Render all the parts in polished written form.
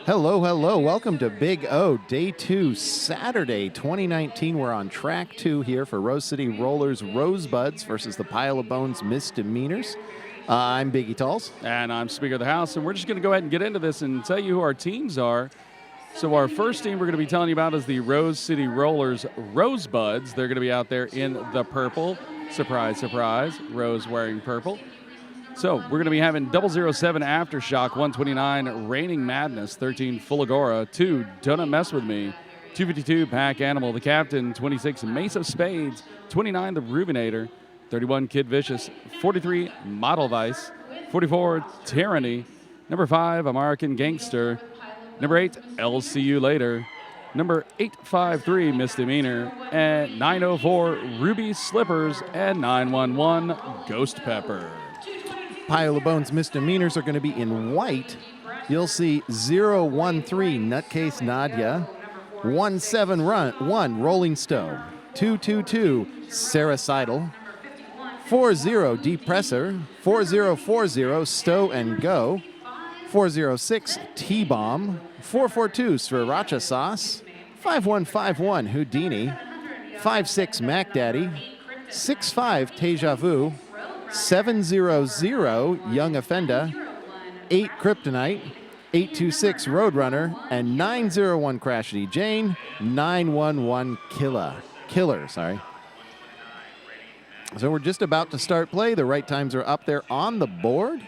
Hello, hello. Welcome to Big O, Day 2, Saturday, 2019. We're on track 2 here for Rose City Rollers Rosebuds versus the Pile of Bones Misdemeanors. I'm Biggie Talls. And I'm Speaker of the House, and we're just going to go ahead and get into this and tell you who our teams are. So our first team we're going to be telling you about is the Rose City Rollers Rosebuds. They're going to be out there in the purple. Surprise, surprise, Rose wearing purple. So we're going to be having 007 Aftershock, 129 Raining Madness, 13 Fulagora, 2 Don't Mess With Me, 252 Pack Animal, the Captain, 26 Mace of Spades, 29 The Rubinator, 31 Kid Vicious, 43 Model Vice, 44 Tyranny, number 5 American Gangster, number 8 I'll See You Later, number 853 Misdemeanor, and 904 Ruby Slippers, and 911 Ghost Pepper. Pile of Bones Misdemeanors are going to be in white. You'll see 013 Nutcase Nadia, 171 Rolling Stone, 222 Saracidal, 40 Depressor, 4040 Stow and Go, 406 T-Bomb, 442 Sriracha Sauce, 5151 Houdini, 56 Mac Daddy, 65 Deja Vu, 700 Young Offenda, 8 Kryptonite, 826 Roadrunner, and 901 Crashity Jane, 911 Killer. So we're just about to start play. The right times are up there on the board.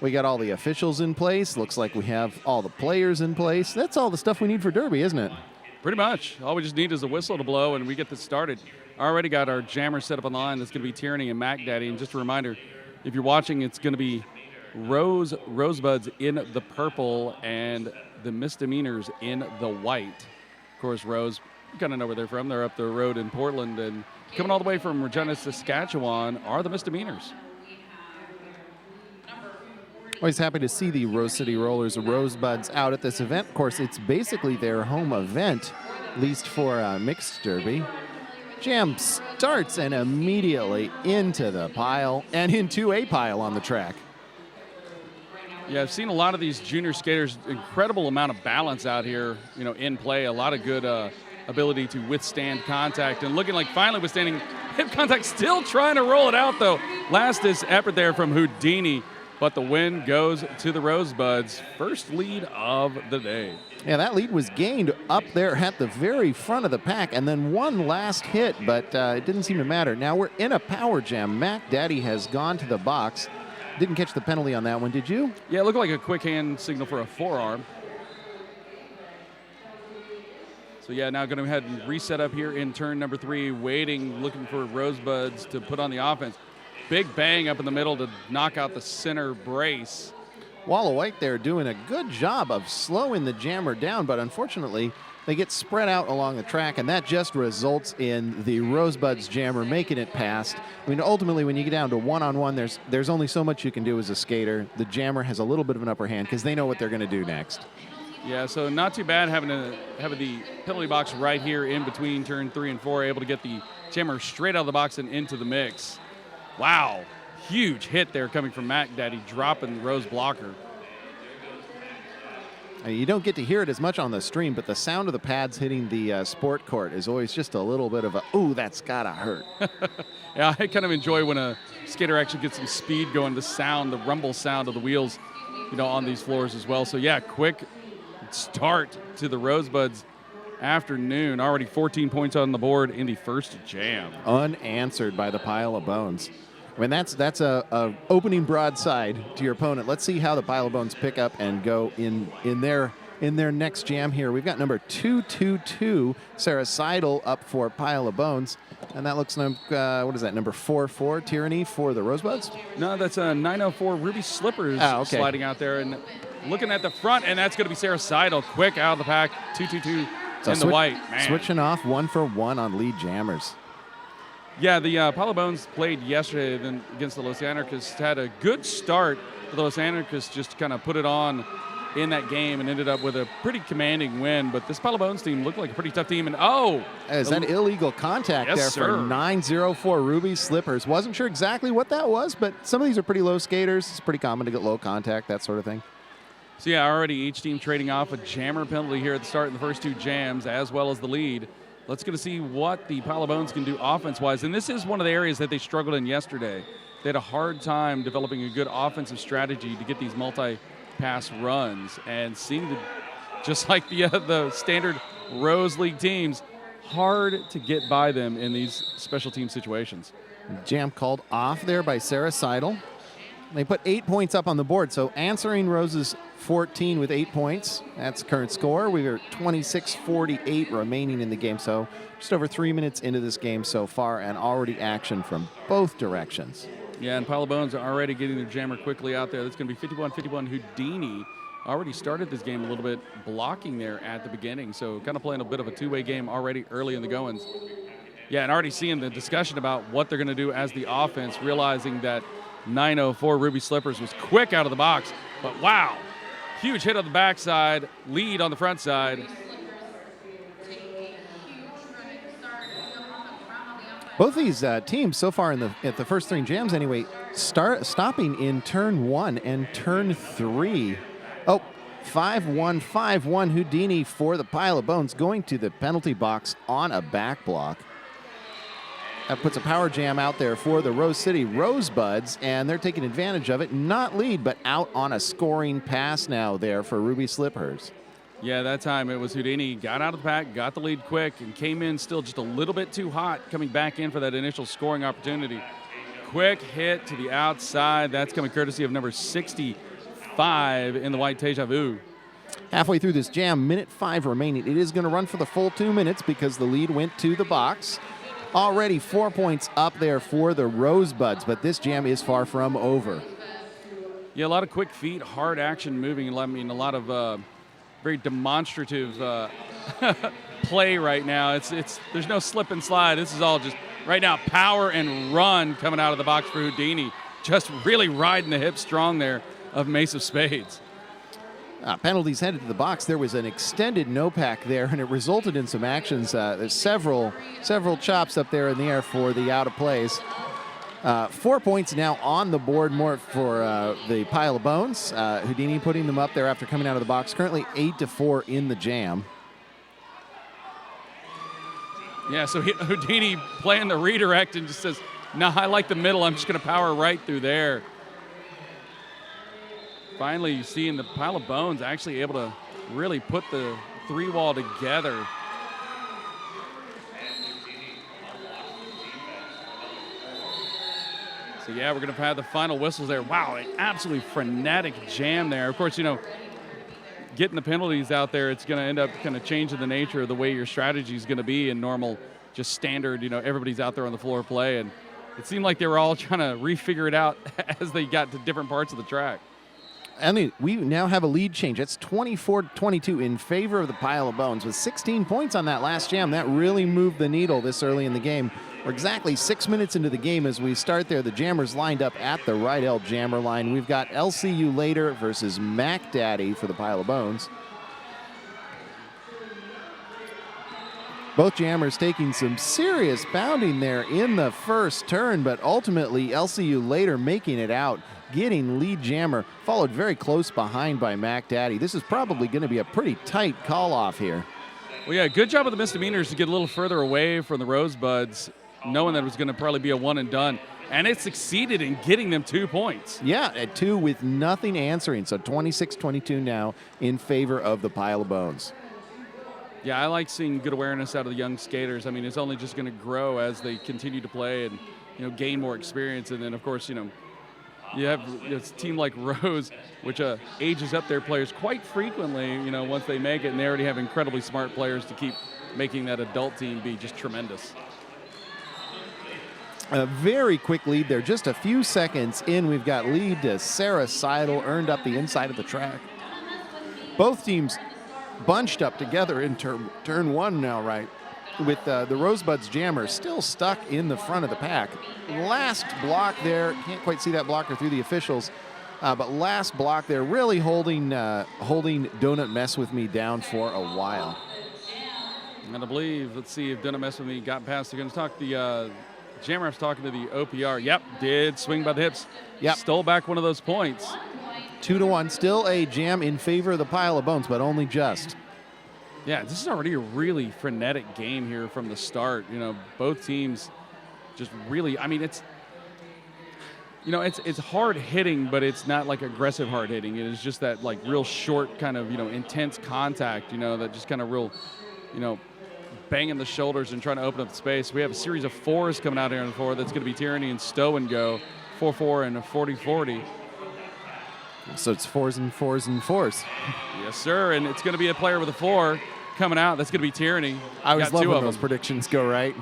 We got all the officials in place. Looks like we have all the players in place. That's all the stuff we need for Derby, isn't it? Pretty much. All we just need is a whistle to blow, and we get this started. Already got our jammer set up on the line. That's going to be Tyranny and Mac Daddy. And just a reminder, if you're watching, it's going to be Rosebuds in the purple and the Misdemeanors in the white. Of course, Rose, you kind of know where they're from. They're up the road in Portland. And coming all the way from Regina, Saskatchewan are the Misdemeanors. Always happy to see the Rose City Rollers Rosebuds out at this event. Of course, it's basically their home event, at least for mixed derby. Jam starts and immediately into the pile and into a pile on the track. Yeah, I've seen a lot of these junior skaters, incredible amount of balance out here, in play. A lot of good ability to withstand contact, and looking like finally withstanding hip contact. Still trying to roll it out, though. Last effort there from Houdini. But the win goes to the Rosebuds. First lead of the day. Yeah, that lead was gained up there at the very front of the pack, and then one last hit, but it didn't seem to matter. Now we're in a power jam. Mac Daddy has gone to the box. Didn't catch the penalty on that one, did you? Yeah, it looked like a quick hand signal for a forearm. So yeah, now going to go ahead and reset up here in turn number 3, waiting, looking for Rosebuds to put on the offense. Big bang up in the middle to knock out the center brace. Walla White there doing a good job of slowing the jammer down, but unfortunately they get spread out along the track, and that just results in the Rosebuds jammer making it past. I mean, ultimately, when you get down to one-on-one, there's only so much you can do as a skater. The jammer has a little bit of an upper hand because they know what they're going to do next. Yeah, so not too bad having the penalty box right here in between turn 3 and 4, able to get the jammer straight out of the box and into the mix. Wow, huge hit there coming from Mac Daddy, dropping the Rose blocker. You don't get to hear it as much on the stream, but the sound of the pads hitting the sport court is always just a little bit of a, ooh, that's gotta hurt. Yeah, I kind of enjoy when a skater actually gets some speed going, the sound, the rumble sound of the wheels, on these floors as well. So yeah, quick start to the Rosebuds afternoon. Already 14 points on the board in the first jam. Unanswered by the Pile of Bones. I mean, that's a opening broadside to your opponent. Let's see how the Pile of Bones pick up and go in their next jam here. We've got number 222 Saracidal up for Pile of Bones, and that looks what is that, number 44 Tyranny for the Rosebuds? No, that's a 904 Ruby Slippers sliding out there and looking at the front, and that's going to be Saracidal. Quick out of the pack, 222 in the white. Man. Switching off 1 for 1 on lead jammers. Yeah, the Pile of Bones played yesterday against the Los Anarchists. Had a good start. The Los Anarchists just kind of put it on in that game and ended up with a pretty commanding win. But this Pile of Bones team looked like a pretty tough team. And is that illegal contact there for 904 Ruby Slippers? Wasn't sure exactly what that was, but some of these are pretty low skaters. It's pretty common to get low contact, that sort of thing. So, yeah, already each team trading off a jammer penalty here at the start in the first 2 jams, as well as the lead. Let's get to see what the Pile of Bones can do offense-wise. And this is one of the areas that they struggled in yesterday. They had a hard time developing a good offensive strategy to get these multi-pass runs. And seeing just like the standard Rose League teams, hard to get by them in these special team situations. Jam called off there by Sarah Seidel. They put 8 points up on the board, so answering Rose's 14 with 8 points. That's the current score. We are 26-48 remaining in the game, so just over 3 minutes into this game so far, and already action from both directions. Yeah, and Pile of Bones are already getting their jammer quickly out there. That's going to be 51-51. Houdini already started this game a little bit blocking there at the beginning, so kind of playing a bit of a two-way game already early in the goings. Yeah, and already seeing the discussion about what they're going to do as the offense, realizing that 904 Ruby Slippers was quick out of the box, but wow, huge hit on the backside, lead on the front side. Both these teams so far at the first 3 jams anyway, stopping in turn 1 and turn 3. Oh, 5-1, 5-1 Houdini for the Pile of Bones, going to the penalty box on a back block. That puts a power jam out there for the Rose City Rosebuds, and they're taking advantage of it. Not lead, but out on a scoring pass now there for Ruby Slippers. Yeah, that time it was Houdini. Got out of the pack, got the lead quick, and came in still just a little bit too hot, coming back in for that initial scoring opportunity. Quick hit to the outside. That's coming courtesy of number 65 in the white Deja Vu. Halfway through this jam, minute 5 remaining. It is going to run for the full 2 minutes because the lead went to the box. Already 4 points up there for the Rosebuds, but this jam is far from over. Yeah, a lot of quick feet, hard action moving. I mean, a lot of very demonstrative play right now. There's no slip and slide. This is all just right now power and run coming out of the box for Houdini. Just really riding the hip strong there of Mace of Spades. Penalties headed to the box. There was an extended no-pack there, and it resulted in some actions. There's several chops up there in the air for the out-of-plays. 4 points now on the board more for the Pile of Bones. Houdini putting them up there after coming out of the box. Currently 8-4 in the jam. Yeah, so Houdini playing the redirect and just says, nah, I like the middle. I'm just going to power right through there. Finally, seeing the Pile of Bones actually able to really put the 3-wall together. So, yeah, we're going to have the final whistles there. Wow, an absolutely frenetic jam there. Of course, getting the penalties out there, it's going to end up kind of changing the nature of the way your strategy is going to be in normal, just standard, everybody's out there on the floor play. And it seemed like they were all trying to refigure it out as they got to different parts of the track. I mean, we now have a lead change. It's 24-22 in favor of the Pile of Bones. With 16 points on that last jam, that really moved the needle this early in the game. We're exactly 6 minutes into the game as we start there. The jammers lined up at the right L jammer line. We've got LCU Later versus Mac Daddy for the Pile of Bones. Both jammers taking some serious pounding there in the first turn, but ultimately LCU Later making it out, getting lead jammer, followed very close behind by Mac Daddy. This is probably going to be a pretty tight call-off here. Well, yeah, good job of the Misdemeanors to get a little further away from the Rosebuds, knowing that it was going to probably be a one and done. And it succeeded in getting them 2 points. Yeah, at 2 with nothing answering. So 26-22 now in favor of the Pile of Bones. Yeah, I like seeing good awareness out of the young skaters. I mean, it's only just going to grow as they continue to play and, gain more experience. And then, of course, you have a team like Rose, which ages up their players quite frequently, once they make it. And they already have incredibly smart players to keep making that adult team be just tremendous. A very quick lead there, just a few seconds in. We've got lead to Sarah Seidel, earned up the inside of the track. Both teams bunched up together in turn 1 now, right? With the Rosebuds jammer still stuck in the front of the pack. Last block there, can't quite see that blocker through the officials, but last block there really holding Donut Mess With Me down for a while. And I believe, let's see if Donut Mess With Me got past. They're going to talk the Jammer was talking to the OPR. Yep, did swing by the hips. Yep. Stole back one of those points. 2-1. Still a jam in favor of the Pile of Bones, but only just. Yeah, this is already a really frenetic game here from the start. Both teams just really, it's hard hitting, but it's not like aggressive hard hitting. It is just that like real short kind of, intense contact, that just kind of real, banging the shoulders and trying to open up the space. We have a series of fours coming out here on the floor. That's going to be Tyranny and Stow and Go, 4-4 and a 40-40. So it's fours and fours and fours. Yes, sir. And it's going to be a player with a 4 coming out. That's going to be Tyranny. I always love when those predictions go right.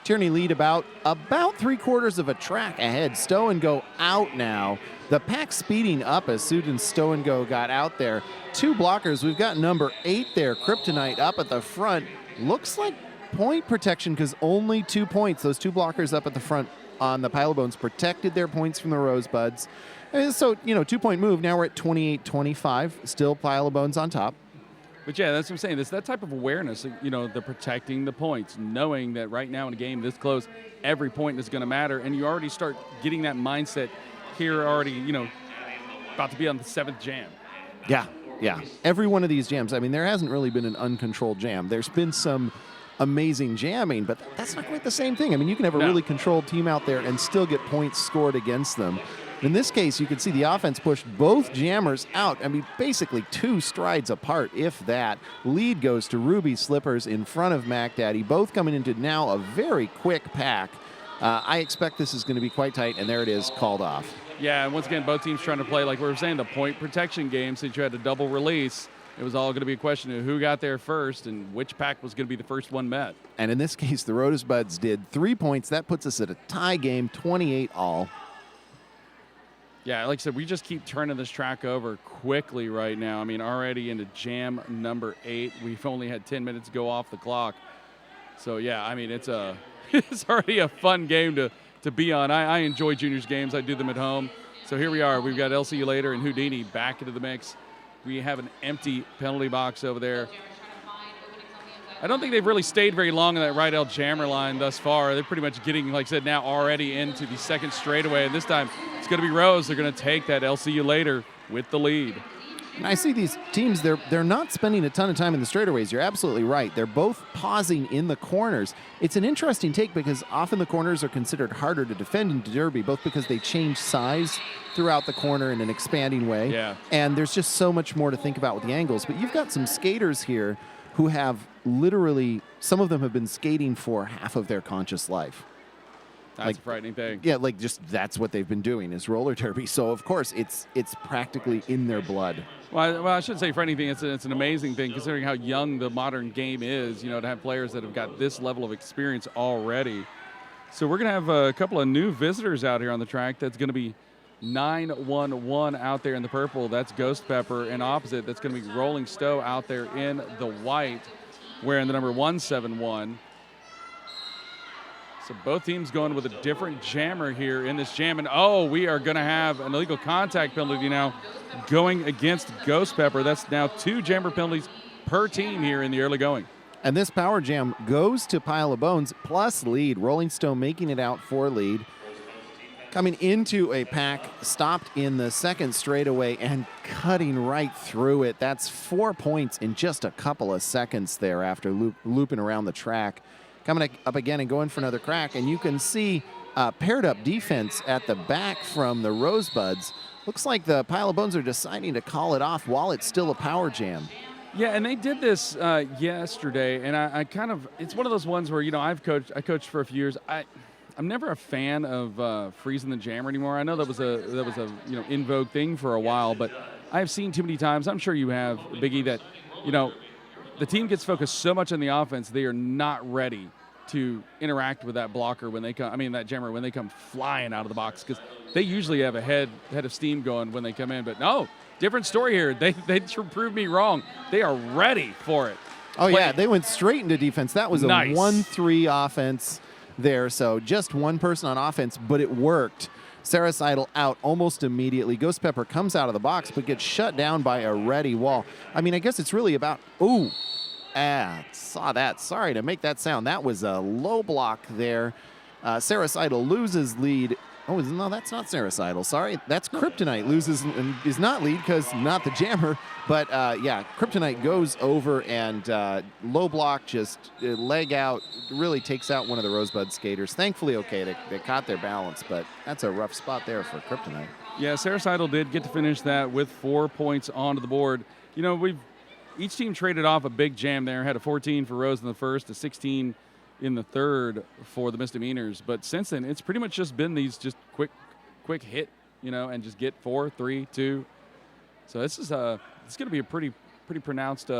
Tyranny lead about 3/4 of a track ahead. Stow and Go out now. The pack speeding up as soon as Stow and Go got out there. 2 blockers. We've got number 8 there, Kryptonite, up at the front. Looks like point protection because only 2 points. Those 2 blockers up at the front on the Pile of Bones protected their points from the Rosebuds. And so, 2-point move. Now we're at 28-25. Still Pile of Bones on top. But yeah, that's what I'm saying. It's that type of awareness, the protecting the points, knowing that right now in a game this close, every point is going to matter. And you already start getting that mindset here already, about to be on the 7th jam. Yeah. Every one of these jams, there hasn't really been an uncontrolled jam. There's been some amazing jamming, but that's not quite the same thing. You can have a really controlled team out there and still get points scored against them. In this case, you can see the offense pushed both jammers out. Basically 2 strides apart, if that. Lead goes to Ruby Slippers in front of Mac Daddy, both coming into now a very quick pack. I expect this is going to be quite tight, and there it is, called off. Yeah, and once again, both teams trying to play, like we were saying, the point protection game, since you had a double release. It was all going to be a question of who got there first and which pack was going to be the first one met. And in this case, the Rosebuds did 3 points. That puts us at a tie game, 28 all. Yeah, like I said, we just keep turning this track over quickly right now. Already into jam number 8. We've only had 10 minutes go off the clock. So, yeah, it's it's already a fun game to be on. I enjoy juniors games. I do them at home. So here we are. We've got LCU Later and Houdini back into the mix. We have an empty penalty box over there. I don't think they've really stayed very long in that right L jammer line thus far. They're pretty much getting, like I said, now already into the second straightaway. And this time it's going to be Rose. They're going to take that LCU Later with the lead. And I see these teams, they're not spending a ton of time in the straightaways. You're absolutely right. They're both pausing in the corners. It's an interesting take because often the corners are considered harder to defend in Derby, both because they change size throughout the corner in an expanding way. Yeah. And there's just so much more to think about with the angles. But you've got some skaters here who have literally, some of them have been skating for half of their conscious life. That's a frightening thing. Yeah, just that's what they've been doing is roller derby. So, of course, it's practically in their blood. Well, I shouldn't say frightening thing. It's an amazing thing considering how young the modern game is, to have players that have got this level of experience already. So we're going to have a couple of new visitors out here on the track. That's going to be 911 out there in the purple. That's Ghost Pepper. And opposite, that's going to be Rolling Stow out there in the white, wearing the number 171. So both teams going with a different jammer here in this jam. And, we are going to have an illegal contact penalty now going against Ghost Pepper. That's now 2 jammer penalties per team here in the early going. And this power jam goes to Pile of Bones plus lead. Rolling Stone making it out for lead. Coming into a pack, stopped in the second straightaway and cutting right through it. That's 4 points in just a couple of seconds there after looping around the track. Coming up again and going for another crack, and you can see paired up defense at the back from the Rosebuds. Looks like the Pile of Bones are deciding to call it off while it's still a power jam. Yeah, and they did this yesterday, and I kind of, it's one of those ones where, I coached for a few years. I'm never a fan of freezing the jammer anymore. I know that was a in vogue thing for a while, but I've seen too many times, I'm sure you have, Biggie, that, the team gets focused so much on the offense, they are not ready to interact with that blocker when they come, that jammer, when they come flying out of the box, because they usually have a head of steam going when they come in. But no, different story here. They proved me wrong. They are ready for it. Oh, yeah, they went straight into defense. That was a 1-3 offense there, so just one person on offense, but it worked. Sarah Seidel out almost immediately. Ghost Pepper comes out of the box, but gets shut down by a ready wall. I guess it's really about, saw that. Sorry to make that sound. That was a low block there. Sarah Seidel loses lead. Oh, no, that's not Saracidal. Sorry, that's Kryptonite. Loses and is not lead because not the jammer. But, yeah, Kryptonite goes over and low block, just leg out, really takes out one of the Rosebud skaters. Thankfully, okay, they caught their balance, but that's a rough spot there for Kryptonite. Yeah, Saracidal did get to finish that with 4 points onto the board. You know, each team traded off a big jam there. Had a 14 for Rose in the first, a 16 in the third for the Misdemeanors. But since then, it's pretty much just been these just quick hit, you know, and just get 4, 3, 2. So this is it's going to be a pretty pronounced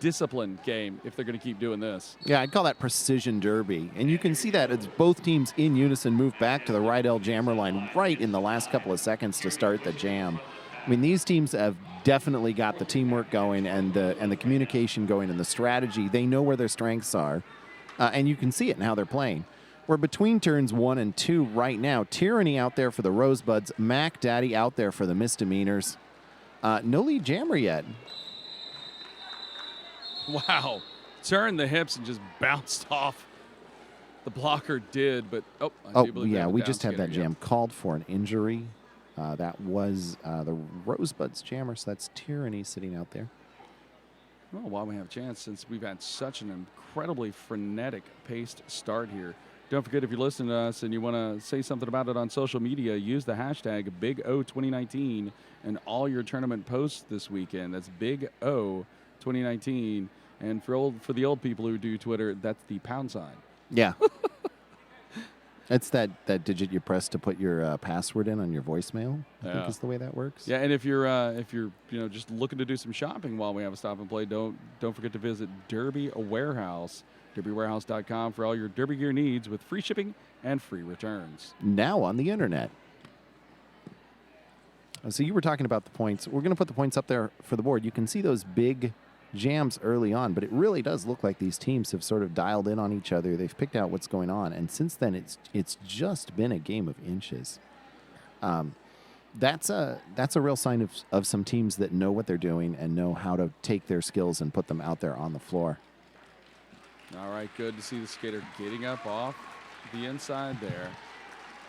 disciplined game if they're going to keep doing this. Yeah, I'd call that precision derby. And you can see that as both teams in unison move back to the right L jammer line right in the last couple of seconds to start the jam. I mean, these teams have definitely got the teamwork going and the communication going and the strategy. They know where their strengths are. And you can see it in how they're playing. We're between turns 1 and 2 right now. Tyranny out there for the Rosebuds. Mac Daddy out there for the Misdemeanors. No lead jammer yet. Wow. Turned the hips and just bounced off. The blocker did, but I do believe yeah, we just had skater, that jam called for an injury. That was the Rosebuds jammer, so that's Tyranny sitting out there. Well, while we have a chance, since we've had such an incredibly frenetic paced start here, don't forget if you're listening to us and you want to say something about it on social media, use the hashtag BigO2019 and all your tournament posts this weekend. That's BigO2019. And for the old people who do Twitter, that's the pound sign. Yeah. It's that digit you press to put your password in on your voicemail. I think is the way that works. Yeah, and if you're just looking to do some shopping while we have a stop and play, don't forget to visit Derby Warehouse, derbywarehouse.com for all your Derby gear needs with free shipping and free returns. Now on the internet. So you were talking about the points. We're going to put the points up there for the board. You can see those big jams early on, but it really does look like these teams have sort of dialed in on each other. They've picked out what's going on, and since then it's just been a game of inches. That's a real sign of some teams that know what they're doing and know how to take their skills and put them out there on the floor. All right, good to see the skater getting up off the inside there.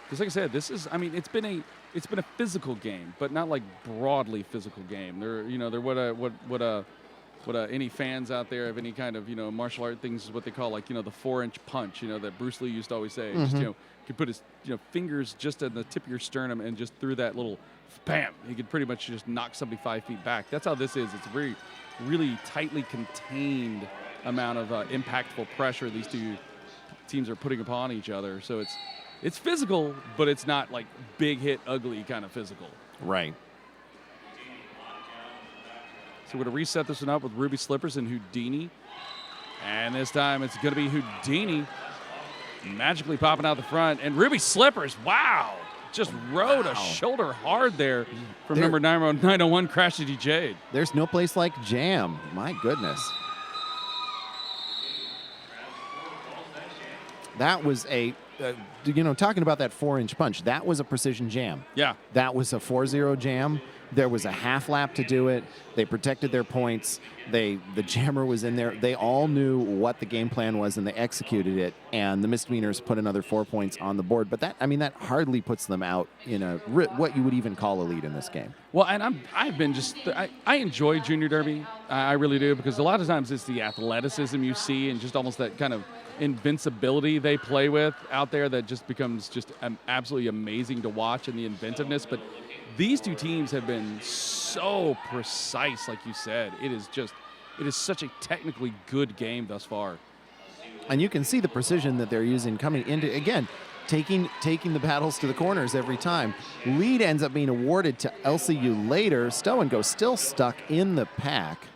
Because like I said, it's been a physical game, but not like broadly physical game. Any fans out there of any kind of, martial art things is what they call, like, the 4-inch punch, that Bruce Lee used to always say. Mm-hmm. Just, could put his, fingers just at the tip of your sternum and just through that little bam, he could pretty much just knock somebody 5 feet back. That's how this is. It's a very, really tightly contained amount of impactful pressure these two teams are putting upon each other. So it's physical, but it's not like big hit, ugly kind of physical. Right. So we're going to reset this one up with Ruby Slippers and Houdini. And this time it's going to be Houdini magically popping out the front. And Ruby Slippers, wow, just rode a shoulder hard there from number 901, Crash City Jade. There's no place like jam. My goodness. That was talking about that 4-inch punch, that was a precision jam. Yeah. That was a 4-0 jam. There was a half lap to do it. They protected their points. The jammer was in there. They all knew what the game plan was, and they executed it. And the Misdemeanors put another 4 points on the board. But that hardly puts them out in what you would even call a lead in this game. Well, and I enjoy Junior Derby. I really do, because a lot of times it's the athleticism you see and just almost that kind of invincibility they play with out there that just becomes just absolutely amazing to watch, and the inventiveness. But these two teams have been so precise, like you said. It is such a technically good game thus far. And you can see the precision that they're using coming into, again, taking the battles to the corners every time. Lead ends up being awarded to LCU later. Stow and Go still stuck in the pack.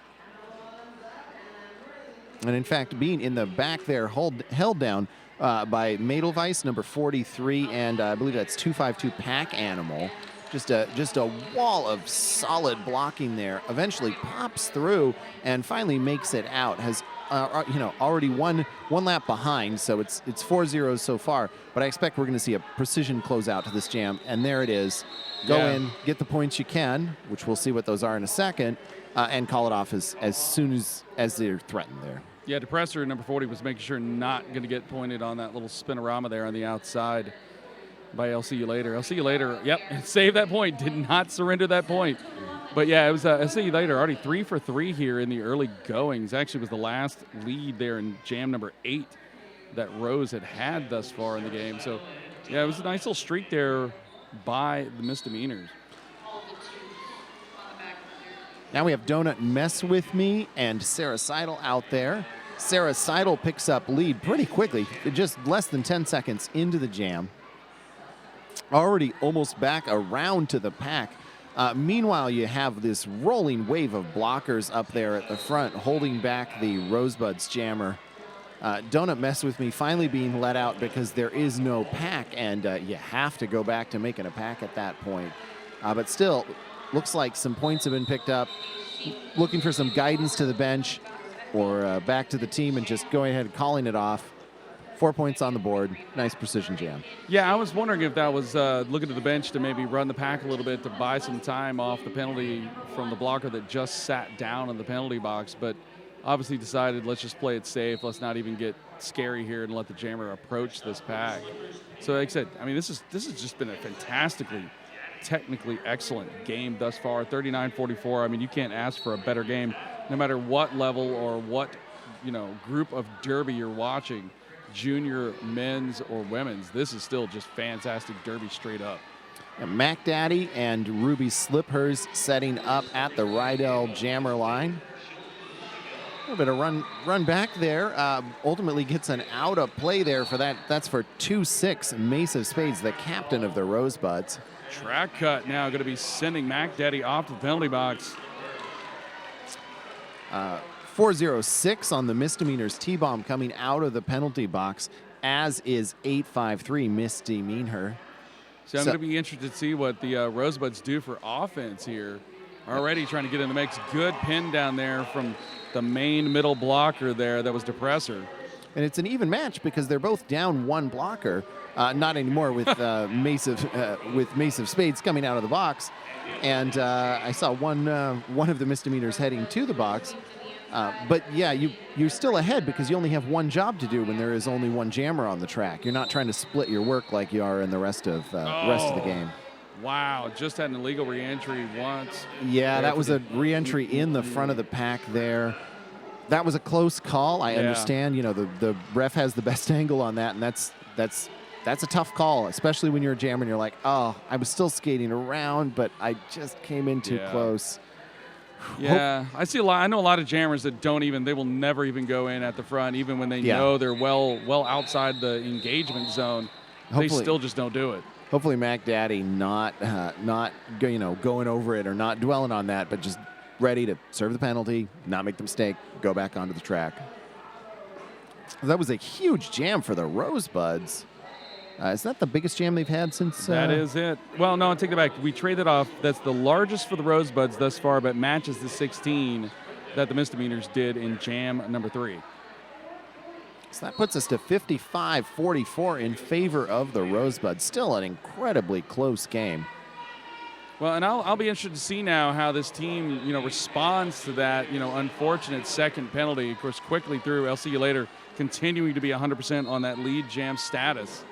And in fact, being in the back there, held down by Madelweiss, number 43, and I believe that's 252 Pack Animal. Just a wall of solid blocking there. Eventually pops through and finally makes it out. Has already one lap behind, so it's 4-0 so far. But I expect we're going to see a precision closeout to this jam, and there it is. Go in, get the points you can, which we'll see what those are in a second, and call it off as soon as they're threatened there. Yeah, Depressor number 40 was making sure not going to get pointed on that little spinorama there on the outside. by I'll see you later. I'll see you later. Yep, save that point. Did not surrender that point. But yeah, it was I'll see you later. Already 3 for 3 here in the early goings. Actually, was the last lead there in jam number 8 that Rose had thus far in the game. So yeah, it was a nice little streak there by the Misdemeanors. Now we have Donut Mess With Me and Sarah Seidel out there. Sarah Seidel picks up lead pretty quickly, just less than 10 seconds into the jam. Already almost back around to the pack. Meanwhile, you have this rolling wave of blockers up there at the front holding back the Rosebuds jammer. Donut Mess With Me finally being let out because there is no pack, and you have to go back to making a pack at that point. But still, looks like some points have been picked up. Looking for some guidance to the bench or back to the team and just going ahead and calling it off. 4 points on the board. Nice precision jam. Yeah, I was wondering if that was looking to the bench to maybe run the pack a little bit to buy some time off the penalty from the blocker that just sat down in the penalty box, but obviously decided let's just play it safe. Let's not even get scary here and let the jammer approach this pack. So like I said, I mean, this has just been a fantastically technically excellent game thus far. 39-44. I mean, you can't ask for a better game no matter what level or what, group of derby you're watching, junior, men's, or women's. This is still just fantastic derby straight up. Mac Daddy and Ruby Sliphers setting up at the Rydell jammer line. A little bit of run back there. Ultimately gets an out of play there for that. That's for 2-6. Mace of Spades, the captain of the Rosebuds. Track cut now going to be sending Mac Daddy off to the penalty box. 4-0-6 on the Misdemeanors T-bomb coming out of the penalty box, as is 8-5-3 Misdemeanor. So I'm going to be interested to see what the Rosebuds do for offense here. Already trying to get in the mix. Good pin down there from the main middle blocker there. That was Depressor. And it's an even match because they're both down one blocker. Not anymore with Mace of Spades coming out of the box. And I saw one of the Misdemeanors heading to the box. But yeah, you're still ahead because you only have one job to do when there is only one jammer on the track. You're not trying to split your work like you are in the rest of the game. Wow, just had an illegal reentry once. Yeah, that was a reentry in the front of the pack there. That was a close call. I understand. The ref has the best angle on that, and that's a tough call, especially when you're a jammer and you're like, oh, I was still skating around, but I just came in too close. Yeah, I know a lot of jammers that they will never even go in at the front, even when they know they're well outside the engagement zone. They still just don't do it. Hopefully Mac Daddy not going over it or not dwelling on that, but just ready to serve the penalty, not make the mistake, go back onto the track. That was a huge jam for the Rosebuds. Is that the biggest jam they've had since? That is it. Well, no, I take that back. We traded off. That's the largest for the Rosebuds thus far, but matches the 16 that the Misdemeanors did in jam number 3. So that puts us to 55-44 in favor of the Rosebuds. Still an incredibly close game. Well, and I'll be interested to see now how this team, responds to that, unfortunate second penalty. Of course, quickly through. I'll see you later. Continuing to be 100% on that lead jam status.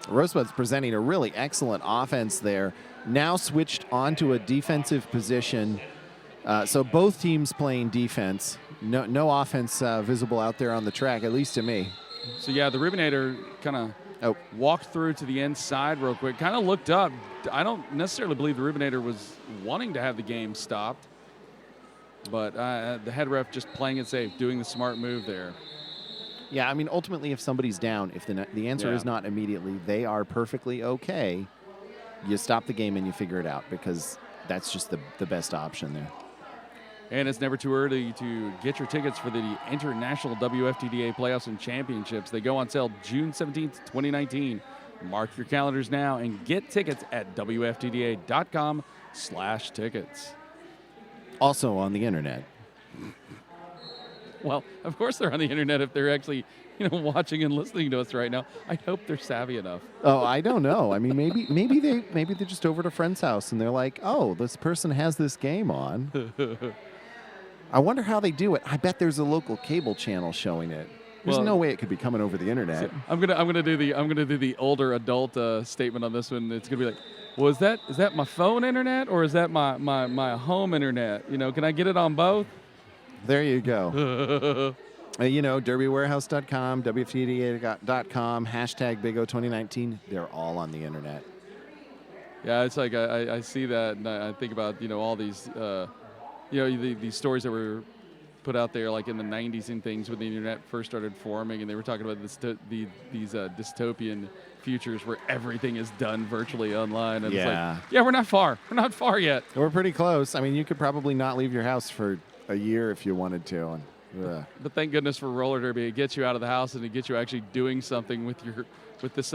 Rosebuds presenting a really excellent offense there. Now switched onto a defensive position. So both teams playing defense. No offense visible out there on the track, at least to me. So, yeah, the Rubinator kind of walked through to the inside real quick, kind of looked up. I don't necessarily believe the Rubinator was wanting to have the game stopped, but the head ref just playing it safe, doing the smart move there. Yeah, I mean, ultimately, if somebody's down, if the answer is not immediately, they are perfectly okay. You stop the game and you figure it out because that's just the best option there. And it's never too early to get your tickets for the International WFTDA Playoffs and Championships. They go on sale June 17th, 2019. Mark your calendars now and get tickets at WFTDA.com/tickets. Also on the internet. Well, of course they're on the internet if they're actually, watching and listening to us right now. I hope they're savvy enough. Oh, I don't know. I mean, maybe they're just over at a friend's house and they're like, oh, this person has this game on. I wonder how they do it. I bet there's a local cable channel showing it. There's no way it could be coming over the internet. I'm gonna do the older adult statement on this one. It's gonna be like, well, is that my phone internet or is that my home internet? Can I get it on both? There you go. derbywarehouse.com, WFTDA.com, #BigO2019. They're all on the internet. Yeah, it's like I see that and I think about all these these stories that were put out there like in the 90s and things when the internet first started forming, and they were talking about these dystopian futures where everything is done virtually online. And it's like, we're not far yet. We're pretty close. I mean, you could probably not leave your house for a year if you wanted to. But thank goodness for roller derby. It gets you out of the house and it gets you actually doing something with this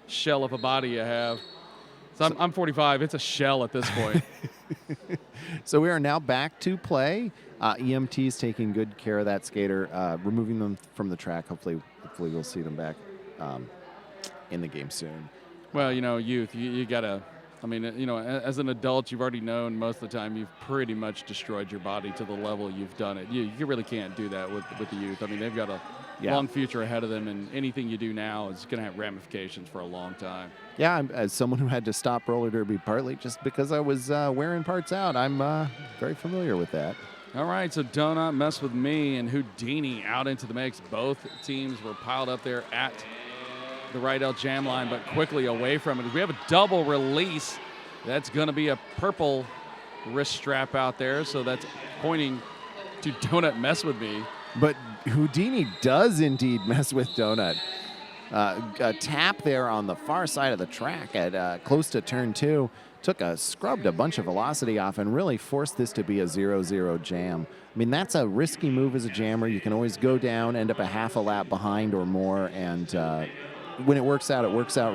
shell of a body you have. So I'm 45. It's a shell at this point. So we are now back to play. EMT is taking good care of that skater, removing them from the track. Hopefully we'll see them back in the game soon. Well, youth, you got to, as an adult, you've already known most of the time you've pretty much destroyed your body to the level you've done it. You really can't do that with the youth. I mean, they've got a long future ahead of them, and anything you do now is going to have ramifications for a long time. Yeah, as someone who had to stop roller derby partly just because I was wearing parts out, I'm very familiar with that. All right, so Donut Mess With Me and Houdini out into the mix. Both teams were piled up there at the right L jam line, but quickly away from it. We have a double release. That's going to be a purple wrist strap out there, so that's pointing to Donut Mess With Me. But Houdini does indeed mess with Donut. A tap there on the far side of the track at close to turn 2. Scrubbed a bunch of velocity off and really forced this to be a 0-0 jam. I mean, that's a risky move as a jammer. You can always go down, end up a half a lap behind or more, and when it works out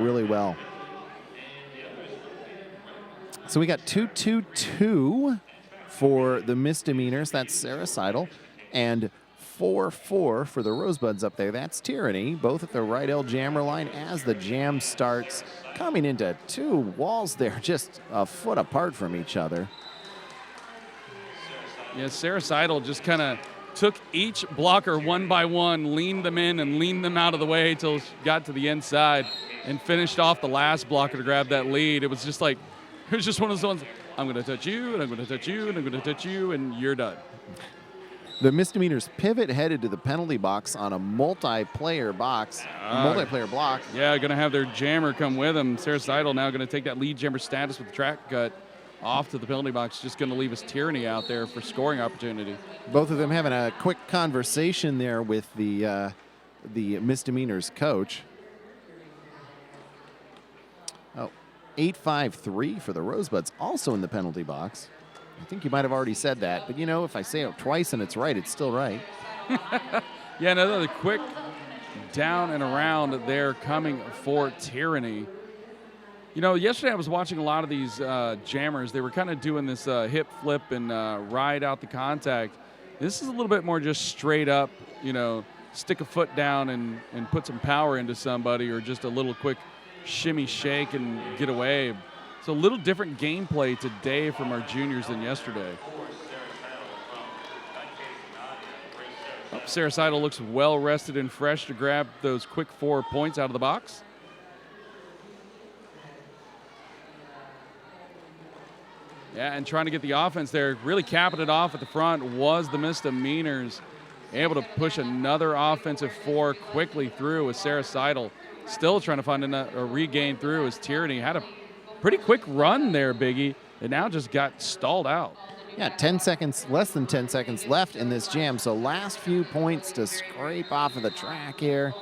really well. So we got 2-2-2 for the Misdemeanors. That's Sarah Seidel. And 4-4 for the Rosebuds up there. That's Tyranny, both at the right L jammer line as the jam starts. Coming into two walls there, just a foot apart from each other. Yeah, Sarah Seidel just kind of took each blocker one by one, leaned them in and leaned them out of the way until she got to the inside and finished off the last blocker to grab that lead. It was just one of those ones, I'm going to touch you, and I'm going to touch you, and I'm going to touch you, and you're done. The Misdemeanors pivot headed to the penalty box on a multiplayer block. Yeah, going to have their jammer come with them. Sarah Seidel now going to take that lead jammer status with the track cut off to the penalty box. Just going to leave us Tyranny out there for scoring opportunity. Both of them having a quick conversation there with the Misdemeanors coach. 8-5-3 for the Rosebuds, also in the penalty box. I think you might have already said that, but if I say it twice and it's right, it's still right. Yeah, another quick down and around there coming for Tyranny. Yesterday I was watching a lot of these jammers. They were kind of doing this hip flip and ride out the contact. This is a little bit more just straight up, stick a foot down and put some power into somebody, or just a little quick shimmy shake and get away. So a little different gameplay today from our juniors than yesterday. Sarah Seidel looks well rested and fresh to grab those quick 4 points out of the box. Yeah, and trying to get the offense there, really capping it off at the front was the Misdemeanors. Able to push another offensive 4 quickly through with Sarah Seidel. Still trying to find a regain through as Tyranny had a pretty quick run there, Biggie. It now just got stalled out. Yeah, 10 seconds, less than 10 seconds left in this jam. So last few points to scrape off of the track here.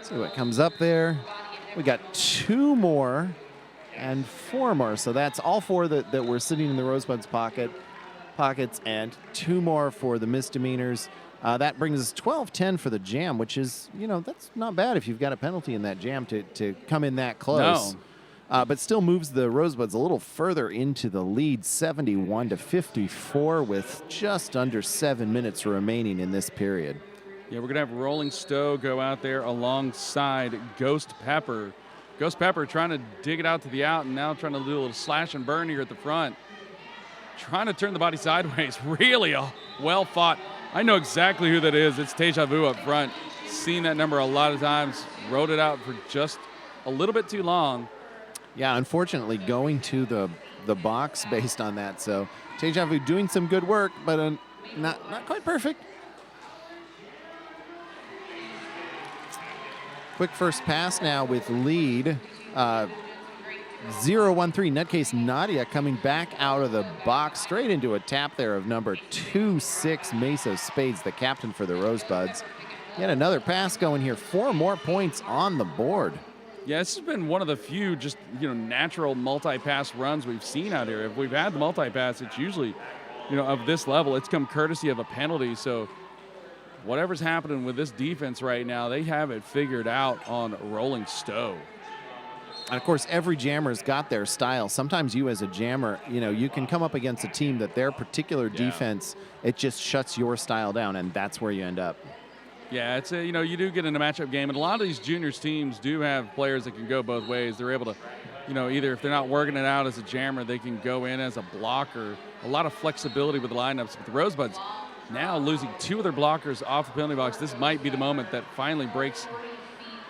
See what comes up there. We got 2 more and 4 more. So that's all 4 that were sitting in the Rosebuds pockets, and 2 more for the Misdemeanors. That brings us 12-10 for the jam, which is, that's not bad if you've got a penalty in that jam to come in that close. No. But still moves the Rosebuds a little further into the lead, 71-54, with just under 7 minutes remaining in this period. Yeah, we're going to have Rolling Stowe go out there alongside Ghost Pepper. Ghost Pepper trying to dig it out to the out, and now trying to do a little slash and burn here at the front. Trying to turn the body sideways. Really a well fought. I know exactly who that is. It's Deja Vu up front. seen that number a lot of times, rode it out for just a little bit too long. Yeah, unfortunately, going to the box based on that. So Deja Vu doing some good work, but not quite perfect. Quick first pass now with lead. 0-1-3. Nutcase Nadia coming back out of the box straight into a tap there of number 2-6 Mesa Spades, the captain for the Rosebuds. Yet another pass going here. 4 more points on the board. Yeah, this has been one of the few just, natural multi-pass runs we've seen out here. If we've had the multi-pass, it's usually, of this level. It's come courtesy of a penalty. So whatever's happening with this defense right now, they have it figured out on Rolling Stowe. And of course, every jammer's got their style. Sometimes you as a jammer, you can come up against a team that their particular defense, it just shuts your style down, and that's where you end up. Yeah, it's you do get in a matchup game, and a lot of these juniors teams do have players that can go both ways. They're able to, either if they're not working it out as a jammer, they can go in as a blocker. A lot of flexibility with the lineups. But the Rosebuds now losing 2 of their blockers off the penalty box. This might be the moment that finally breaks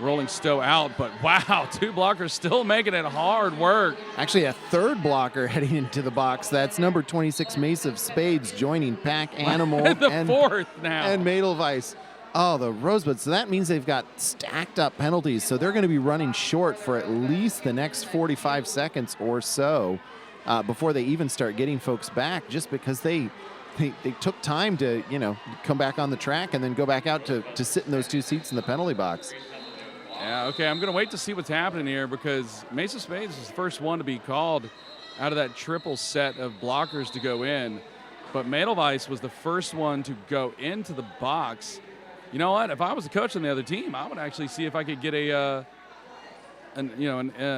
Rolling Stowe out, but wow, 2 blockers still making it hard work. Actually, a 3rd blocker heading into the box. That's number 26 Mesa of Spades joining Pack Animal and 4th now. And Madelweiss. Oh, the Rosebuds. So that means they've got stacked up penalties. So they're going to be running short for at least the next 45 seconds or so before they even start getting folks back, just because they took time to, come back on the track and then go back out to sit in those 2 seats in the penalty box. Yeah, okay, I'm going to wait to see what's happening here because Mesa Spades was the first one to be called out of that triple set of blockers to go in. But Madelweiss was the first one to go into the box. You know what? If I was a coach on the other team, I would actually see if I could get an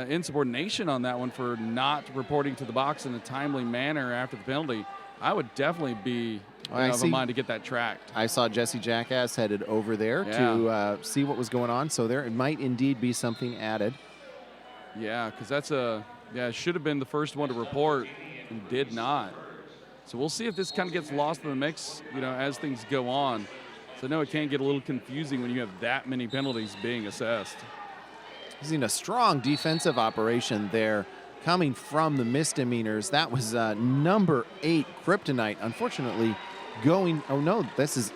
insubordination on that one for not reporting to the box in a timely manner after the penalty. I would definitely be of a mind to get that tracked. I saw Jesse Jackass headed over there to see what was going on, so there might indeed be something added. Yeah, because that's should have been the first one to report and did not. So we'll see if this kind of gets lost in the mix, as things go on. So I know it can get a little confusing when you have that many penalties being assessed. Using a strong defensive operation there coming from the Misdemeanors. That was number 8 Kryptonite. Unfortunately, apologies.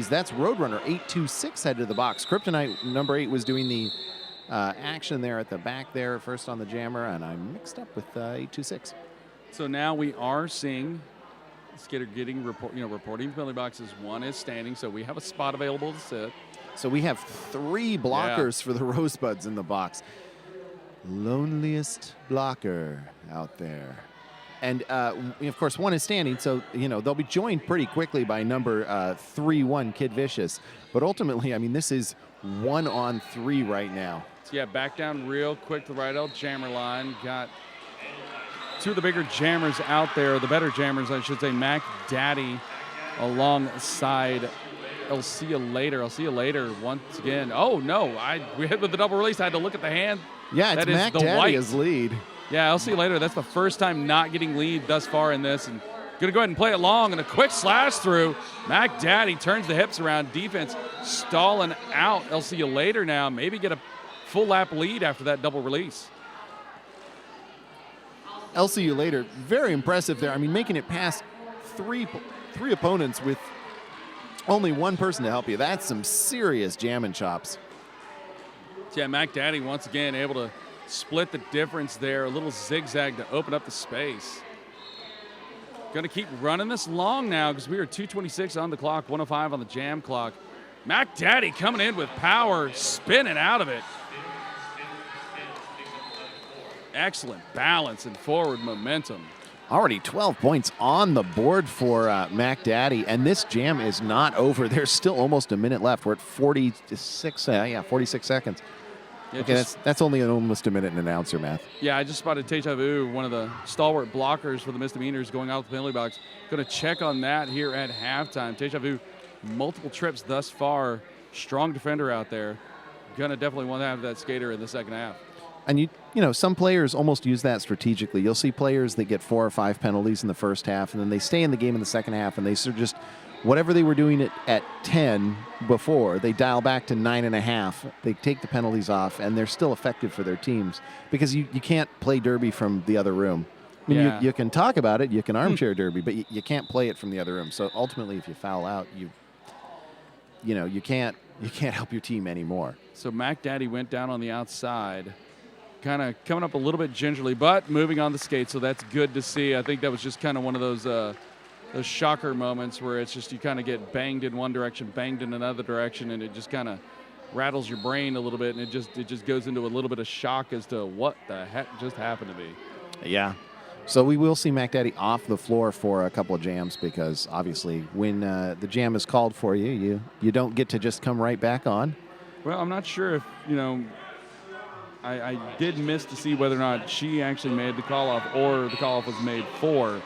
That's Roadrunner 826 headed to the box. Kryptonite number 8 was doing the action there at the back there, first on the jammer, and I mixed up with 826. So now we are seeing Skater getting reporting penalty boxes. 1 is standing, so we have a spot available to sit. So we have 3 blockers for the Rosebuds in the box. Loneliest blocker out there. And, of course, 1 is standing, so, they'll be joined pretty quickly by number 3-1, Kid Vicious. But ultimately, this is 1-on-3 right now. So, yeah, back down real quick to the right L jammer line. Got 2 of the bigger jammers out there, the better jammers, I should say, Mac Daddy alongside I'll see you later. I'll see you later once again. Oh, no. We hit with the double release. I had to look at the hand. Yeah, it's Mac Daddy as lead. Yeah, I'll see you later. That's the first time not getting lead thus far in this. And going to go ahead and play it long and a quick slash through. Mac Daddy turns the hips around. Defense stalling out. I'll see you later now. Maybe get a full lap lead after that double release. I'll see you later. Very impressive there. Making it past three opponents with only 1 person to help you. That's some serious jamming chops. Yeah, Mac Daddy once again able to split the difference there. A little zigzag to open up the space. Going to keep running this long now because we are 2:26 on the clock, 1:05 on the jam clock. Mac Daddy coming in with power, spinning out of it. Excellent balance and forward momentum. Already 12 points on the board for Mac Daddy, and this jam is not over. There's still almost a minute left. We're at 46 seconds. Yeah, okay, that's only almost a minute in announcer math. Yeah, I just spotted Deja Vu, one of the stalwart blockers for the Misdemeanors, going out the penalty box. Going to check on that here at halftime. Deja Vu, multiple trips thus far. Strong defender out there. Going to definitely want to have that skater in the second half. And some players almost use that strategically. You'll see players that get 4 or 5 penalties in the first half, and then they stay in the game in the second half, and they sort of just whatever they were doing at 10 before, they dial back to 9.5. They take the penalties off, and they're still effective for their teams because you can't play derby from the other room. I mean, you can talk about it, you can armchair derby, but you can't play it from the other room. So ultimately, if you foul out, you can't help your team anymore. So Mac Daddy went down on the outside, kind of coming up a little bit gingerly, but moving on the skate. So that's good to see. I think that was just kind of one of those shocker moments where it's just you kind of get banged in one direction, banged in another direction, and it just kind of rattles your brain a little bit, and it just goes into a little bit of shock as to what the heck just happened to me. Yeah. So we will see Mac Daddy off the floor for a couple of jams because obviously when the jam is called for you don't get to just come right back on. Well, I'm not sure if, I did miss to see whether or not she actually made the call-off or the call-off was made for,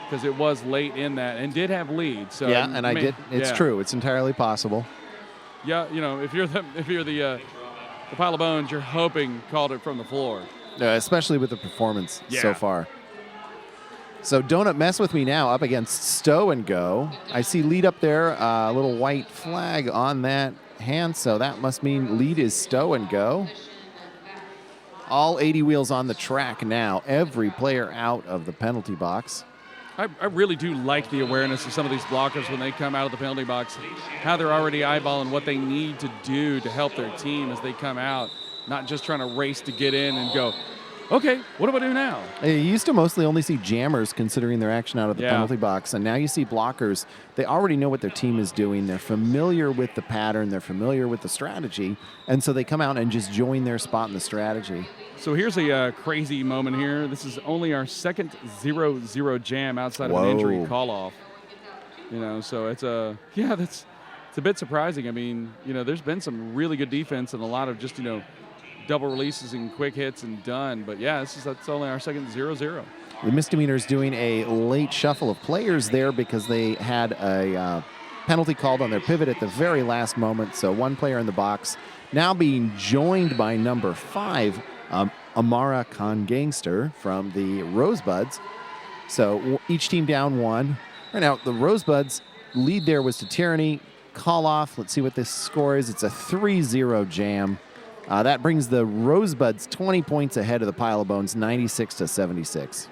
because it was late in that and did have lead. So yeah, and I did. It's true. It's entirely possible. Yeah, if you're the pile of bones, you're hoping called it from the floor. Especially with the performance so far. So Donut Mess With Me now up against Stow and Go. I see lead up there, a little white flag on that hand, so that must mean lead is Stow and Go. All 80 wheels on the track now. Every player out of the penalty box. I really do like the awareness of some of these blockers when they come out of the penalty box, how they're already eyeballing what they need to do to help their team as they come out, not just trying to race to get in and go, okay, what do I do now? You used to mostly only see jammers considering their action out of the penalty box, and now you see blockers. They already know what their team is doing. They're familiar with the pattern. They're familiar with the strategy, and so they come out and just join their spot in the strategy. So here's a crazy moment here. This is only our second 0-0 jam outside of an injury call-off. So it's a bit surprising. I mean, there's been some really good defense and a lot of just, double releases and quick hits and done. But, yeah, that's only our second 0-0. The Misdemeanors doing a late shuffle of players there because they had a penalty called on their pivot at the very last moment. So one player in the box now being joined by number 5, Amara Khan Gangster from the Rosebuds. So each team down 1. Right now, the Rosebuds lead there was to Tyranny. Call off. Let's see what this score is. It's a 3-0 jam. That brings the Rosebuds 20 points ahead of the Pile of Bones, 96-76.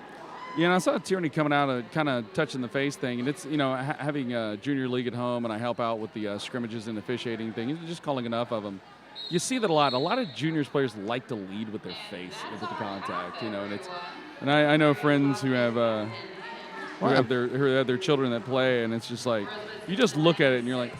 Yeah, and I saw Tyranny coming out kind of touching the face thing, and it's, having a junior league at home, and I help out with the scrimmages and officiating thing, just calling enough of them. You see that a lot. A lot of juniors players like to lead with their face with the contact, and I know friends who have their children that play, and it's just like you just look at it and you're like,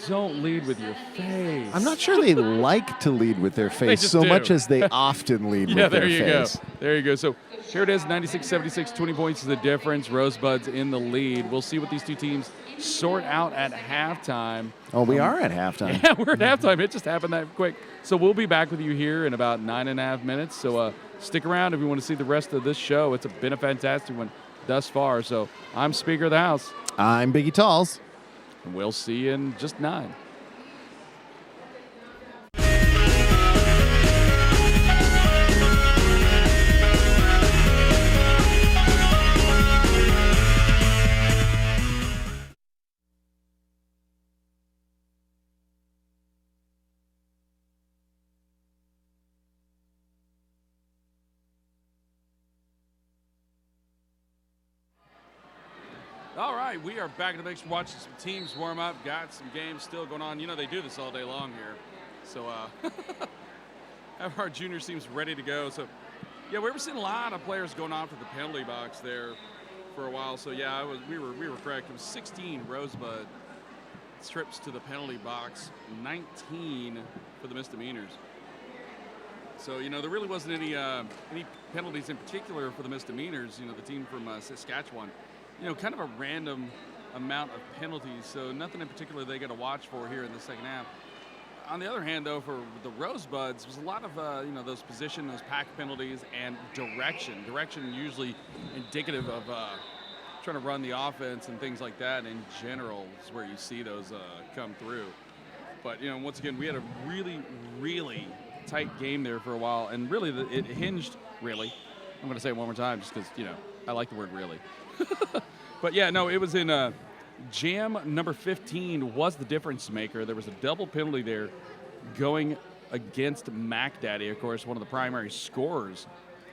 don't lead with your face. I'm not sure they like to lead with their face so much as they often lead with their face. There you go. So here it is, 96-76, 20 points is the difference. Rosebuds in the lead. We'll see what these two teams sort out at halftime. Oh, we are at halftime. Yeah, we're at halftime. It just happened that quick. So we'll be back with you here in about 9.5 minutes. So stick around if you want to see the rest of this show. It's been a fantastic one thus far. So I'm Speaker of the House. I'm Biggie Talls. And we'll see you in just 9. All right, we are back in the mix, watching some teams warm up. Got some games still going on. They do this all day long here. So have our junior teams ready to go. So, yeah, we were seeing a lot of players going off to the penalty box there for a while. So, yeah, we were correct. It was 16 Rosebud trips to the penalty box, 19 for the Misdemeanors. So, there really wasn't any penalties in particular for the Misdemeanors, the team from Saskatchewan. Kind of a random amount of penalties, so nothing in particular they got to watch for here in the second half. On the other hand, though, for the Rosebuds, was a lot of, those position, those pack penalties, and direction. Direction usually indicative of trying to run the offense and things like that in general is where you see those come through. But, once again, we had a really, really tight game there for a while, and really it hinged. Really, I'm going to say it one more time just because I like the word really. But yeah, no, it was in jam number 15 was the difference maker. There was a double penalty there going against Mac Daddy, of course, one of the primary scorers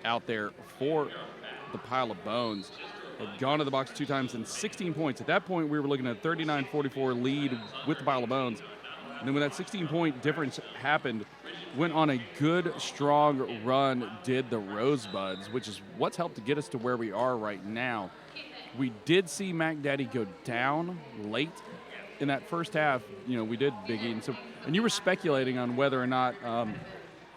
out there for the Pile of Bones. Had gone to the box 2 times and 16 points. At that point, we were looking at a 39-44 lead with the Pile of Bones. And then when that 16-point difference happened, went on a good, strong run, did the Rosebuds, which is what's helped to get us to where we are right now. We did see Mac Daddy go down late in that first half. We did, Biggie. And you were speculating on whether or not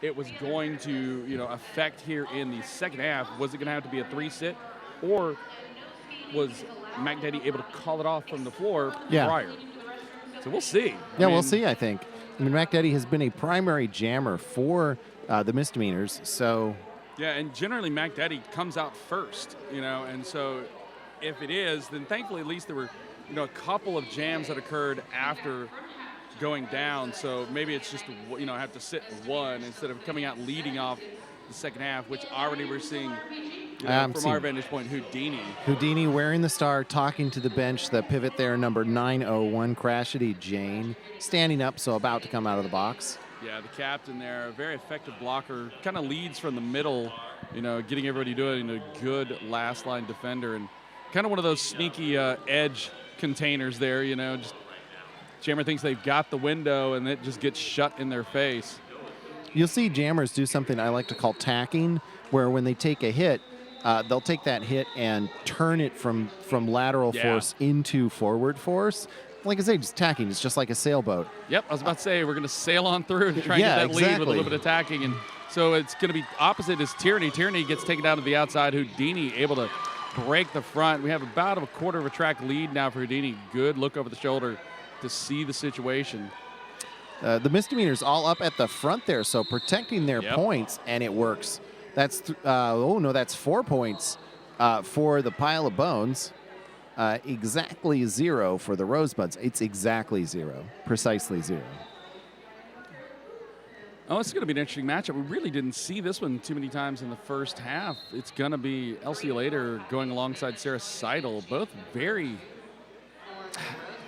it was going to, affect here in the second half. Was it going to have to be a 3-sit, or was Mac Daddy able to call it off from the floor prior? So we'll see. We'll see, I think. Mac Daddy has been a primary jammer for the Misdemeanors, so... Yeah, and generally Mac Daddy comes out first, and so if it is, then thankfully at least there were, a couple of jams that occurred after going down, so maybe it's just, have to sit one instead of coming out leading off the second half, which already we're seeing, from our vantage point, Houdini wearing the star, talking to the bench, the pivot there, number 901, Crashity Jane, standing up, so about to come out of the box. Yeah, the captain there, a very effective blocker, kind of leads from the middle, getting everybody doing a good last line defender, and kind of one of those sneaky edge containers there, just jammer thinks they've got the window and it just gets shut in their face. You'll see jammers do something I like to call tacking, where when they take a hit, they'll take that hit and turn it from lateral force into forward force. Like I say, just tacking. It's just like a sailboat. Yep, I was about to say, we're going to sail on through and try and get that lead with a little bit of tacking. And so it's going to be opposite is Tierney. Tierney gets taken down to the outside. Houdini able to break the front. We have about a quarter of a track lead now for Houdini. Good look over the shoulder to see the situation. The Misdemeanors all up at the front there, so protecting their points, and it works. That's that's 4 points for the Pile of Bones. Exactly 0 for the Rosebuds. It's exactly 0, precisely 0. Oh, it's going to be an interesting matchup. We really didn't see this one too many times in the first half. It's going to be Elsie Later going alongside Sarah Seidel, both very...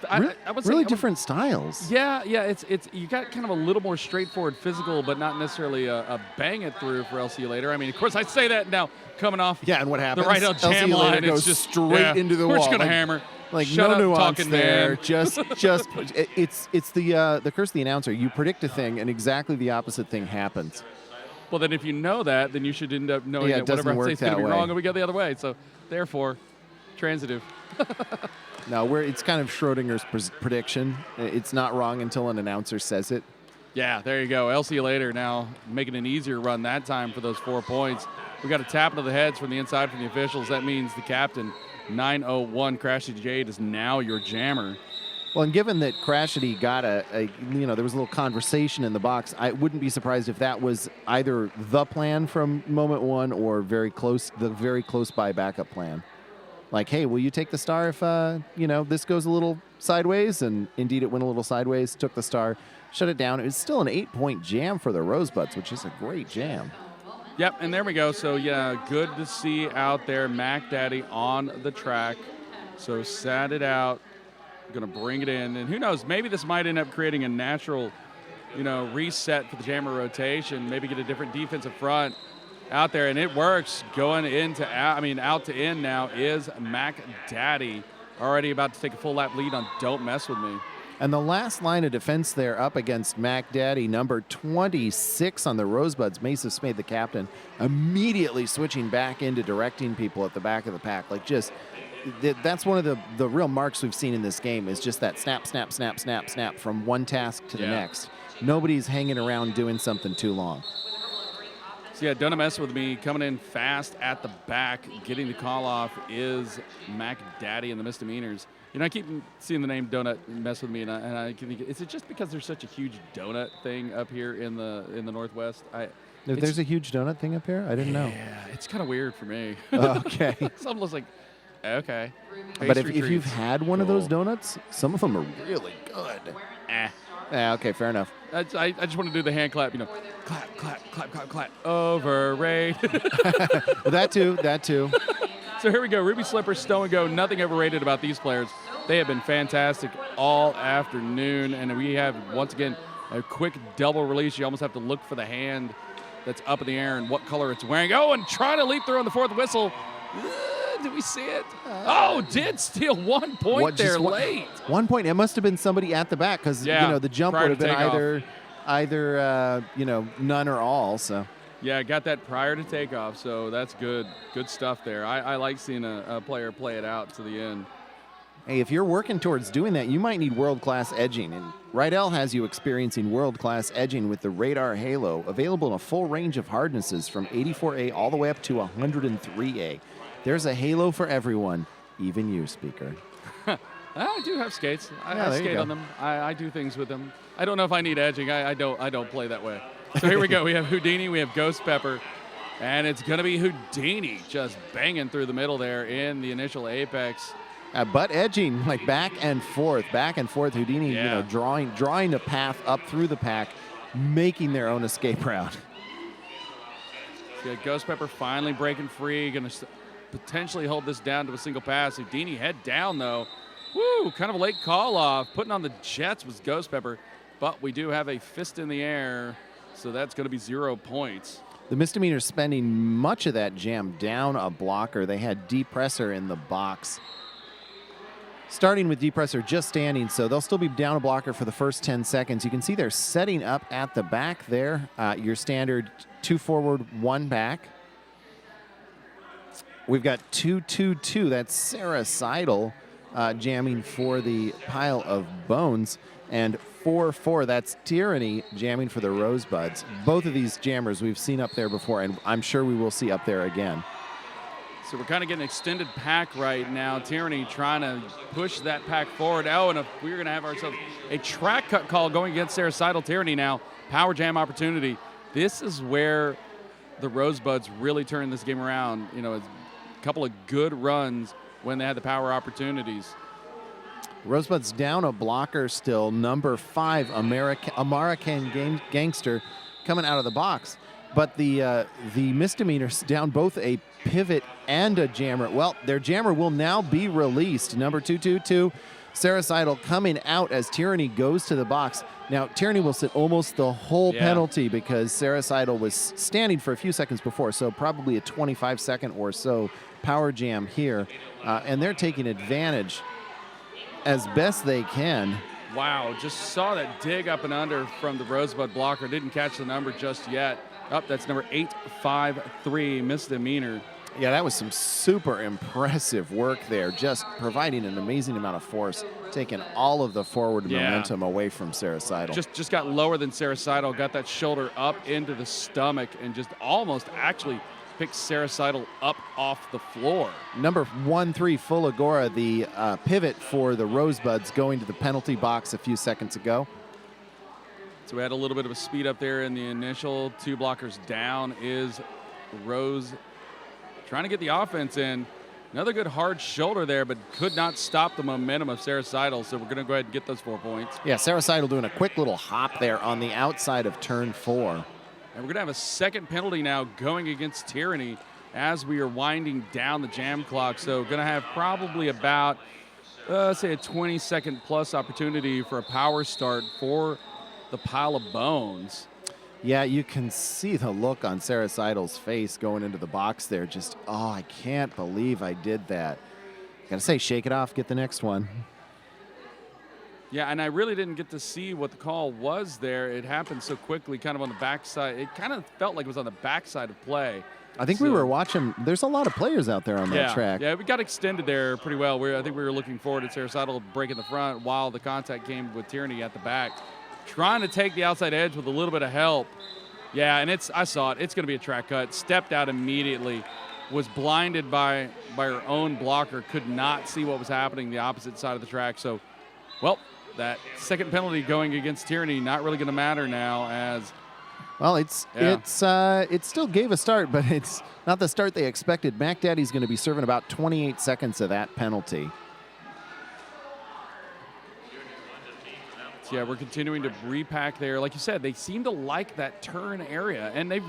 I would say really different styles. Yeah, it's you got kind of a little more straightforward physical, but not necessarily a bang it through for Elsie Later. I mean, of course, I say that now coming off and what happens? The right out jam line, goes it's just straight into the wall. We're just gonna hammer. Like Shut no up, nuance talking there. man. Just it's the curse of the announcer. You predict a thing, and exactly the opposite thing happens. Well, then if you know that, then you should end up knowing that whatever I say is going to be wrong, and we go the other way. So therefore, transitive. No, it's kind of Schrodinger's prediction. It's not wrong until an announcer says it. Yeah, there you go. Elsie Later now making an easier run that time for those 4 points. We got a tap into the heads from the inside from the officials. That means the captain, 901, Crashity Jade, is now your jammer. Well, and given that Crashity got there was a little conversation in the box, I wouldn't be surprised if that was either the plan from moment one or the very close by backup plan. Like, hey, will you take the star if, this goes a little sideways? And indeed, it went a little sideways, took the star, shut it down. It was still an 8-point jam for the Rosebuds, which is a great jam. Yep, and there we go. So, yeah, good to see out there Mac Daddy on the track. So, sat it out, going to bring it in. And who knows, maybe this might end up creating a natural, reset for the jammer rotation, maybe get a different defensive front out there, and it works. Going out to in now is Mac Daddy, already about to take a full lap lead on Don't Mess With Me. And the last line of defense there up against Mac Daddy, number 26 on the Rosebuds, Mesa Smith, the captain, immediately switching back into directing people at the back of the pack. Like that's one of the real marks we've seen in this game is just that snap, snap, snap, snap, snap from one task to the next. Nobody's hanging around doing something too long. So yeah, Don't Mess With Me coming in fast at the back, getting the call off is Mac Daddy and the Misdemeanors. I keep seeing the name Donut Mess With Me, and I can think, is it just because there's such a huge donut thing up here in the Northwest? There's a huge donut thing up here? I didn't know. Yeah, it's kind of weird for me. Okay. It's almost like, Okay. But if Pastry you've treats. had one of those Cool. donuts, some of them are really good. Eh. Yeah, okay, fair enough. I just want to do the hand clap, clap, clap, clap, clap, clap. Overrated. That too. So here we go. Ruby Slipper, Stow and Go. Nothing overrated about these players. They have been fantastic all afternoon. And we have, once again, a quick double release. You almost have to look for the hand that's up in the air and what color it's wearing. Oh, and trying to leap through on the fourth whistle. Did we see it? Did steal 1 point there late. 1 point. It must have been somebody at the back because the jump prior would have been either none or all. So yeah, got that prior to takeoff. So that's good. Good stuff there. I like seeing a player play it out to the end. hey, if you're working towards doing that, you might need world-class edging. And Rydell has you experiencing world-class edging with the Radar Halo, available in a full range of hardnesses from 84A all the way up to 103A. There's a halo for everyone, even you, speaker. I do have skates. Yeah, I there you skate go. on them. I do things with them. I don't know if I need edging. I don't play that way. So here we go. We have Houdini. We have Ghost Pepper. And it's going to be Houdini just banging through the middle there in the initial apex. But edging, like back and forth. Houdini, Yeah. drawing the path up through the pack, making their own escape route. So Ghost Pepper finally breaking free. Going to potentially hold this down to a single pass. Houdini head down, though. Woo, kind of a late call off. Putting on the jets was Ghost Pepper. But we do have a fist in the air, so that's going to be 0 points. The Misdemeanors spending much of that jam down a blocker. They had Depressor in the box. Starting with Depressor just standing, so they'll still be down a blocker for the first 10 seconds. You can see they're setting up at the back there. Your standard 2 forward, 1 back. We've got 2-2-2. That's Sarah Seidel jamming for the pile of bones. And 4-4, that's Tyranny jamming for the Rosebuds. Both of these jammers we've seen up there before, and I'm sure we will see up there again. So we're kind of getting an extended pack right now. Tyranny trying to push that pack forward. Oh, and if we're going to have ourselves a track cut call going against Sarah Seidel. Tyranny now, power jam opportunity. This is where the Rosebuds really turned this game around. A couple of good runs when they had the power opportunities. Rosebuds down a blocker still. Number 5, American Gangster coming out of the box. But the Misdemeanors down both a pivot and a jammer. Well, their jammer will now be released. Number 222, Sarah Seidel coming out as Tyranny goes to the box. Now, Tyranny will sit almost the whole penalty because Sarah Seidel was standing for a few seconds before, so probably a 25-second or so power jam here. And they're taking advantage as best they can. Wow, just saw that dig up and under from the Rosebud blocker. Didn't catch the number just yet. That's number 853, Misdemeanor. Yeah, that was some super impressive work there, just providing an amazing amount of force, taking all of the forward momentum away from Sarah Seidel. Just got lower than Sarah Seidel, got that shoulder up into the stomach, and just almost actually picked Sarah Seidel up off the floor. Number 13, Fulagora, the pivot for the Rosebuds, going to the penalty box a few seconds ago. So we had a little bit of a speed up there in the initial. 2 blockers down is Rose trying to get the offense in. Another good hard shoulder there, but could not stop the momentum of Sarah Seidel, so we're going to go ahead and get those 4 points. Yeah, Sarah Seidel doing a quick little hop there on the outside of turn 4. And we're going to have a second penalty now going against Tyranny as we are winding down the jam clock. So going to have probably about, say, a 20-second plus opportunity for a power start for the pile of bones. Yeah, you can see the look on Sarah Seidel's face going into the box there. Just, I can't believe I did that. Gotta say, shake it off, get the next one. Yeah, and I really didn't get to see what the call was there. It happened so quickly, kind of on the backside. It kind of felt like it was on the backside of play. I think we were watching. There's a lot of players out there on that track. Yeah, we got extended there pretty well. I think we were looking forward to Sarah Seidel breaking the front while the contact came with Tyranny at the back. Trying to take the outside edge with a little bit of help. Yeah, and I saw it. It's going to be a track cut. Stepped out immediately. Was blinded by her own blocker. Could not see what was happening the opposite side of the track. So, well, that second penalty going against Tyranny not really going to matter now as Well, it still gave a start, but it's not the start they expected. Mac Daddy's going to be serving about 28 seconds of that penalty. Yeah, we're continuing to repack there. Like you said, they seem to like that turn area, and they've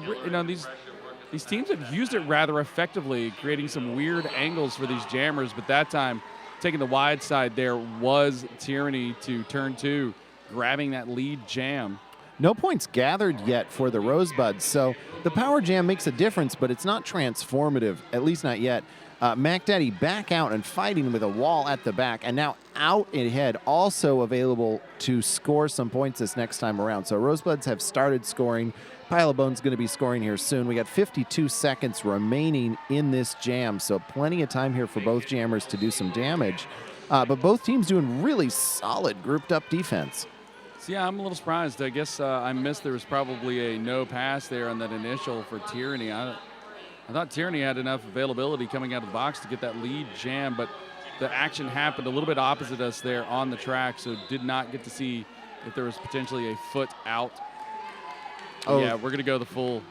these teams have used it rather effectively, creating some weird angles for these jammers. But that time, taking the wide side there was Tyranny to turn 2, grabbing that lead jam. No points gathered yet for the Rosebuds, so the power jam makes a difference, but it's not transformative, at least not yet. Mac Daddy back out and fighting with a wall at the back, and now out ahead, also available to score some points this next time around. So Rosebuds have started scoring. Pile of Bones going to be scoring here soon. We got 52 seconds remaining in this jam, so plenty of time here for both jammers to do some damage. But both teams doing really solid grouped up defense. So yeah, I'm a little surprised. I guess I missed there was probably a no pass there on that initial for Tyranny. I thought Tyranny had enough availability coming out of the box to get that lead jam, but the action happened a little bit opposite us there on the track, so did not get to see if there was potentially a foot out. Oh. Yeah, we're going to go the full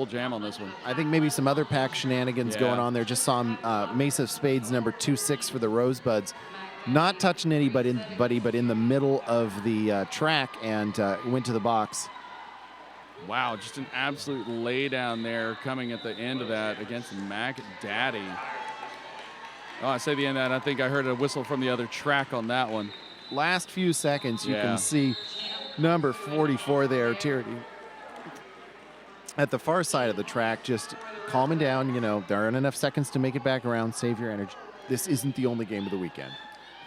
jam on this one. I think maybe some other pack shenanigans going on there. Just saw Mace of Spades number 2-6 for the Rosebuds. Not touching anybody but in the middle of the track and went to the box. Wow, just an absolute laydown there coming at the end of that against Mac Daddy. Oh, I say the end of that. I think I heard a whistle from the other track on that one. Last few seconds, you can see number 44 there, Tyranny, at the far side of the track, just calming down. You know, there aren't enough seconds to make it back around. Save your energy. This isn't the only game of the weekend.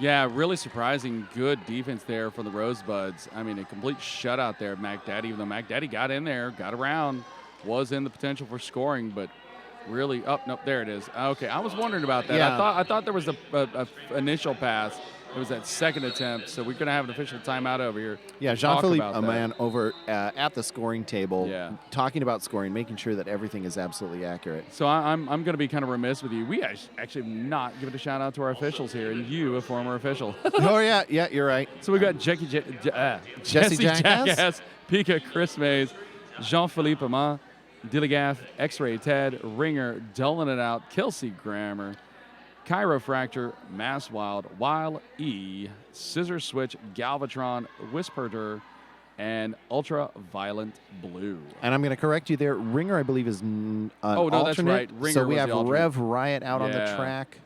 Yeah, really surprising good defense there for the Rosebuds. I mean, a complete shutout there of Mac Daddy, even though Mac Daddy got in there, got around, was in the potential for scoring, but really, nope, there it is. Okay, I was wondering about that. Yeah. I thought there was a initial pass. It was that second attempt, so we're going to have an official timeout over here. Yeah, Jean-Philippe, a man over at the scoring table, talking about scoring, making sure that everything is absolutely accurate. So I'm going to be kind of remiss with you. We actually have not given a shout-out to our officials here, and you, a former official. Oh, yeah, you're right. So we've got Jesse Jackass, Pika Chris Mays, Jean-Philippe Aman, Dilligaff, X-Ray Ted, Ringer, doling it out, Kelsey Grammer, Chiropractor, Mass Wild, Wild E, Scissor Switch, Galvatron, Whisperter, and Ultra Violent Blue. And I'm going to correct you there. Ringer, I believe, is an alternate. That's right. Ringer so we was have the alternate. Rev Riot out on the track.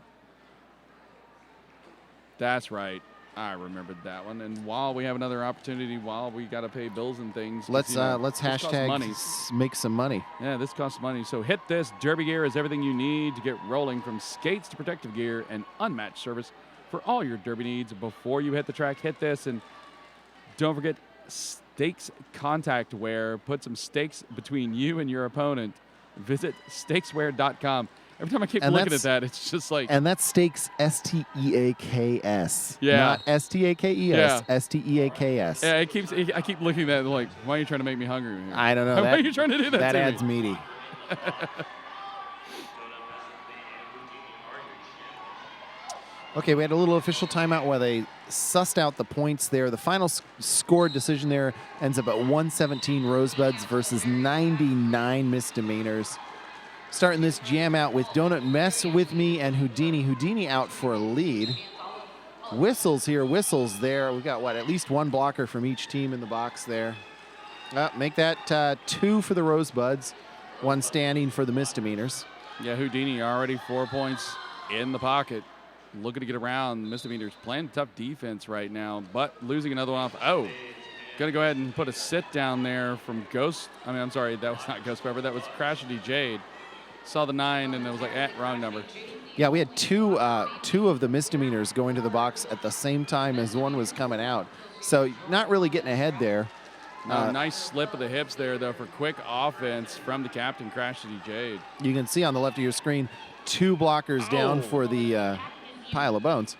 That's right. I remembered that one. And while we have another opportunity, while we got to pay bills and things, let's hashtag make some money. Yeah, this costs money. So hit this. Derby gear is everything you need to get rolling, from skates to protective gear and unmatched service for all your derby needs. Before you hit the track, hit this. And don't forget Stakes Contact Wear. Put some stakes between you and your opponent. Visit stakeswear.com. Every time I keep looking at that, it's just like... And that's Stakes, S-T-E-A-K-S. Yeah. Not S-T-A-K-E-S, S-T-E-A-K-S. Yeah, I keep looking at that like, why are you trying to make me hungry? I don't know. Why are you trying to do that That to adds me? meaty. Okay, we had a little official timeout while they sussed out the points there. The final score decision there ends up at 117 Rosebuds versus 99 Misdemeanors. Starting this jam out with Donut Mess With Me and Houdini. Houdini out for a lead. Whistles here, whistles there. We've got, at least one blocker from each team in the box there. Make that 2 for the Rosebuds, 1 standing for the Misdemeanors. Yeah, Houdini already 4 points in the pocket. Looking to get around. Misdemeanors playing tough defense right now, but losing another one off. Oh, going to go ahead and put a sit down there from Ghost. I'm sorry, that was not Ghost Pepper. That was Crashity Jade. Saw the 9 and it was like, wrong number. Yeah, we had two of the Misdemeanors going to the box at the same time as one was coming out. So not really getting ahead there. Nice slip of the hips there, though, for quick offense from the captain, Crashity Jade. You can see on the left of your screen 2 blockers down for the Pile of Bones.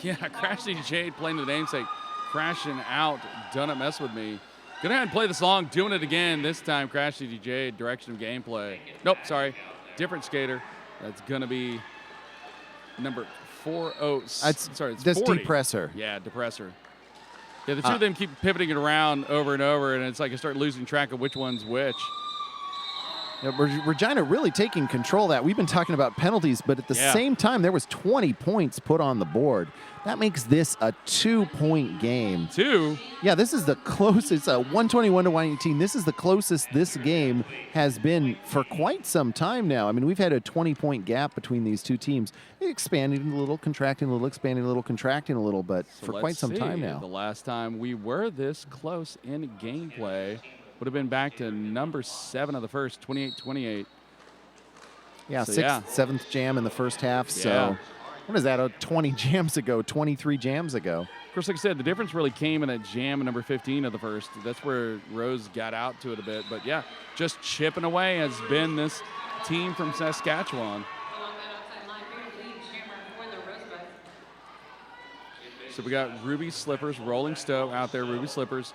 Yeah, Crashity Jade playing the namesake, crashing out, Don't Mess With Me. Go ahead and play the song, doing it again. This time, Crashity Jade, direction of gameplay. Nope, sorry, different skater. That's going to be number 40. Sorry, it's that's 40. Depressor. Yeah, Depressor. Yeah, the two of them keep pivoting it around over and over, and it's like I start losing track of which one's which. Yeah, Regina really taking control of that. We've been talking about penalties, but at the same time, there was 20 points put on the board. That makes this a 2-point game. 2? Yeah, this is the closest, 121 to 118. This is the closest this game has been for quite some time now. I mean, we've had a 20-point gap between these two teams. Expanding a little, contracting a little, expanding a little, contracting a little, but So for quite some time now. The last time we were this close in gameplay would have been back to number 7 of the first, 28-28. Yeah, So, 7th jam in the first half. So what is that, 20 jams ago, 23 jams ago? Of course, like I said, the difference really came in that jam number 15 of the first. That's where Rose got out to it a bit. But, yeah, just chipping away has been this team from Saskatchewan. So we got Ruby Slippers, Rolling Stowe out there. Ruby Slippers